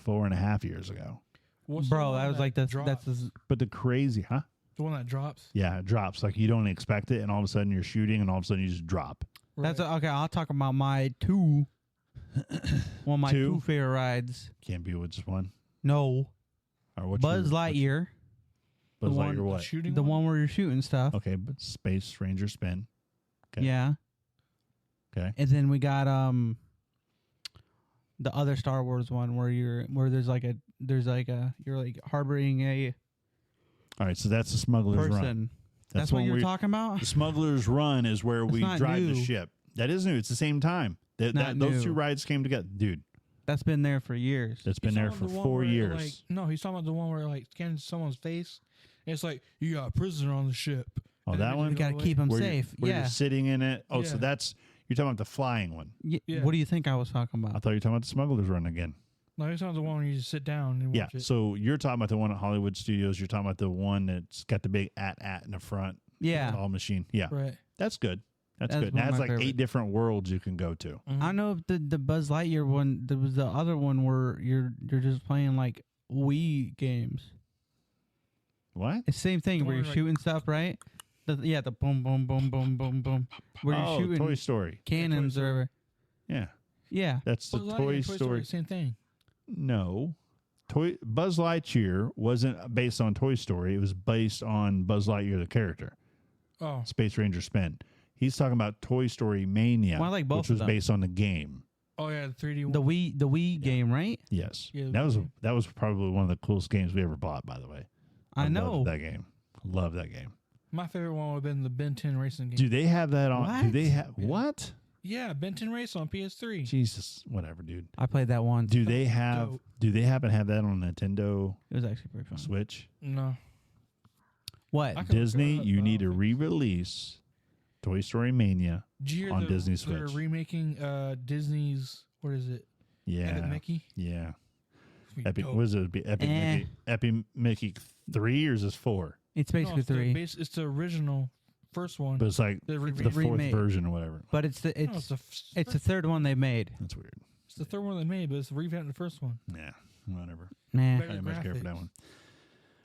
4.5 years ago. What's the Bro, one that was like that's drops? But the crazy, huh? The one that drops. Yeah, it drops. Like you don't expect it, and all of a sudden you're shooting, and all of a sudden you just drop. that's Right. okay. I'll talk about my two. One of my Two? two favorite rides. Can't be with just one. No, Or what's Buzz your, Lightyear, Buzz the one- Lightyear what? Shooting the one? one where you're shooting stuff. Okay, but Space Ranger Spin. Okay. Yeah, Okay. and then we got the other Star Wars one where there's like a you're like harboring a All right, so that's the Smuggler's person. Run. That's what when you're we- talking about. The Smuggler's Run is where we not drive the new. ship. That is new. It's the same time. Not Those new. two rides came together. Dude, That's been there for years. it's been He's there talking for about the one 4 where it, years. Like, no, he's talking about the one where it, like scans someone's face. And it's like you got a prisoner on the ship. Oh, And that then one? You got to keep them where safe. Where Yeah. you're sitting in it. Oh, so Yeah. that's, you're talking about the flying one. Yeah. What do you think I was talking I about? thought you were talking about the Smuggler's Run again. No, he's not the one where you just sit down and Yeah. watch it. So you're talking about the one at Hollywood Studios. You're talking about the one that's got the big at in the front. Yeah. All machine. Yeah. Right. That's good. That's That's good. one It of has my like favorite. 8 different worlds you can go to. Mhm. I know the Buzz Lightyear one. There was the other one where you're just playing like Wii games. What? It's the same thing The where one you're like- shooting stuff, right? The boom boom boom boom boom boom. Where you're Oh, shooting Toy Story. cannons Story. or Yeah. yeah. That's the Buzz Lightyear Toy and Story. Same thing. No. Buzz Lightyear wasn't based on Toy Story. It was based on Buzz Lightyear, the character. Oh, Space Ranger Spin. He's talking about Toy Story Mania, Well, I like both which of was them. based on the game. oh yeah, the 3D one. The Wii game, right? Yes. Yeah, that was the game. that was probably one of the coolest games we ever bought, by the way. I know. loved that game. Love that game. My favorite one would have been the Ben 10 racing game. Do they have that on? Do What? they have Yeah. what? Yeah, Ben 10 Race on PS3. Jesus, whatever, dude. I played that once. Do they have? dope. Do they happen to have that on Nintendo It was actually pretty fun. Switch? No. What? I could Disney, look it up, you but I need to don't think- re-release Toy Story Mania. Did you hear On Disney they're Switch. remaking Disney's, what is it? Yeah, Epic Mickey? yeah. It's gonna be Epic. dope. What is it? Be Epic Eh. Mickey. Epic Mickey 3 or is this 4? It's No, basically it's the three, it's the original first one. But it's like The the remake. 4th remake. version or whatever. but it's the No, it's the it's the third one they made. That's weird. it's the third one they made, but it's revamped the first one. Yeah, whatever. Nah. Better I didn't much care for graphics. that one.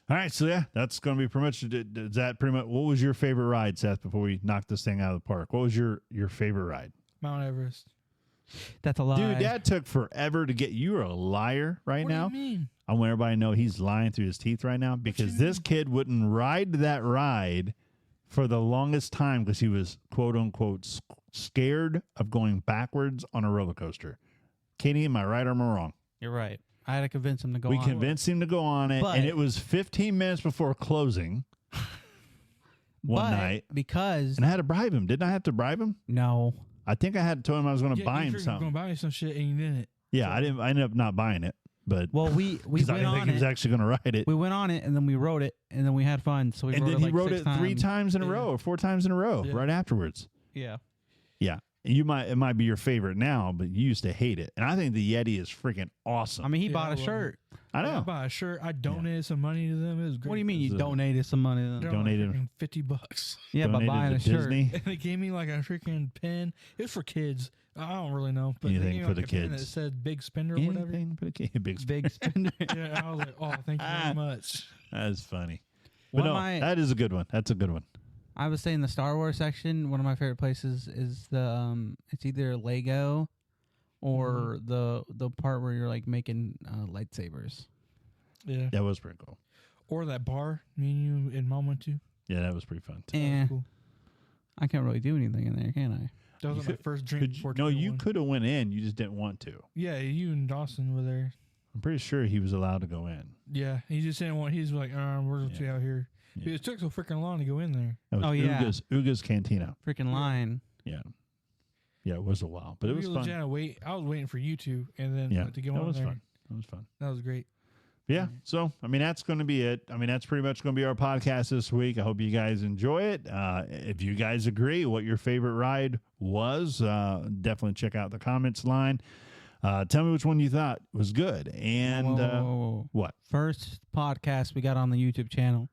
All right, so yeah, that's going to be pretty much. Is that pretty much? What was your favorite ride, Seth? Before we knock this thing out of the park, what was your favorite ride? Mount Everest. That's a lie. Dude, that took forever to get. You're a liar right What now. do you mean? I want everybody to know he's lying through his teeth right now because you this mean? kid wouldn't ride that ride for the longest time because he was quote unquote scared of going backwards on a roller coaster. Katie, am I right or am I wrong? You're right. I had to convince him to go We on. convinced him to go on it, But- and it was 15 minutes before closing one But night. because And I had to bribe him. Didn't I have to bribe him? no, I think I had told him I was going to Yeah, buy you him figured you were something. gonna buy me some shit and you didn't. Yeah, I didn't. I ended up not buying it, but well we because I went didn't think on he was it. actually going to ride it. We went on it and then we rode it and then we had fun. So we And rode then it he like wrote 6 it 3 times in a Yeah. row or 4 times in a row Yeah. right afterwards. Yeah. Yeah, it might be your favorite now, but you used to hate it. And I think the Yeti is freaking awesome. I mean, he Yeah, bought I a love shirt. I I know. bought a shirt. I donated some money to them. It was great. What do you mean you It's a- donated some money? To them? They're Donated- like $50. Yeah, by Donated buying to a shirt. Disney. And they gave me like a freaking pen. It was for kids. I don't really know, but Anything they gave me for like the a pen that kids. said "Big Spender" or whatever. Anything but a kid, big. Big spender. Yeah, I was like, "Oh, thank you very much." That's funny. One But of no, my- that is a good one. That's a good one. I was saying the Star Wars section. One of my favorite places is the it's either Lego or the part where you're like making lightsabers. Yeah. That was pretty cool. Or that bar me and you and Mom went to. Yeah, that was pretty fun. That was Eh, cool. I can't really do anything in there, can I? That was You my could- first drink. before 21. could have went in. You just didn't want to. Yeah, you and Dawson were there. I'm pretty sure he was allowed to go in. Yeah, he just didn't want. He's like, we're just Yeah. out here. Yeah. It took so freaking long to go in there. That was Oh, yeah. Uga's Cantina. Freaking line. Yeah. Yeah, it was a while, but it We was legit fun. had to wait. I was waiting for you two, and then Yeah, to go that on was there. fun. That was fun. That was great. Yeah. So, I mean, that's going to be it. I mean, that's pretty much going to be our podcast this week. I hope you guys enjoy it. If you guys agree what your favorite ride was, definitely check out the comments line. Tell me which one you thought was good. And Whoa. what? First podcast we got on the YouTube channel.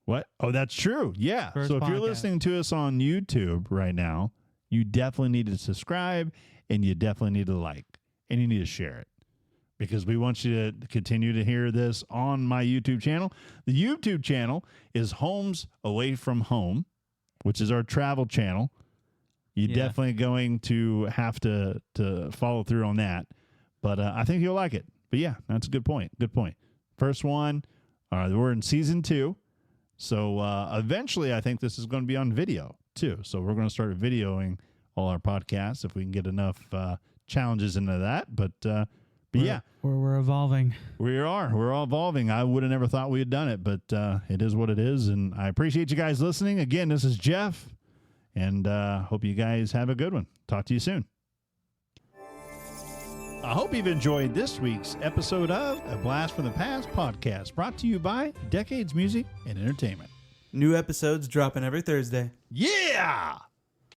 What? Oh, that's true. Yeah. First So if you're podcast. listening to us on YouTube right now, you definitely need to subscribe and you definitely need to like and you need to share it because we want you to continue to hear this on my YouTube channel. The YouTube channel is Holmes Away From Home, which is our travel channel. You're definitely going to have to follow through on that. But I think you'll like it. But yeah, that's a good point. Good point. First one, we're in season 2. So eventually I think this is going to be on video too. So we're going to start videoing all our podcasts if we can get enough challenges into that. But yeah. We're evolving. We're all evolving. I would have never thought we had done it, but it is what it is. And I appreciate you guys listening. Again, this is Jeff. And hope you guys have a good one. Talk to you soon. I hope you've enjoyed this week's episode of A Blast from the Past podcast, brought to you by Decades Music and Entertainment. New episodes dropping every Thursday. Yeah!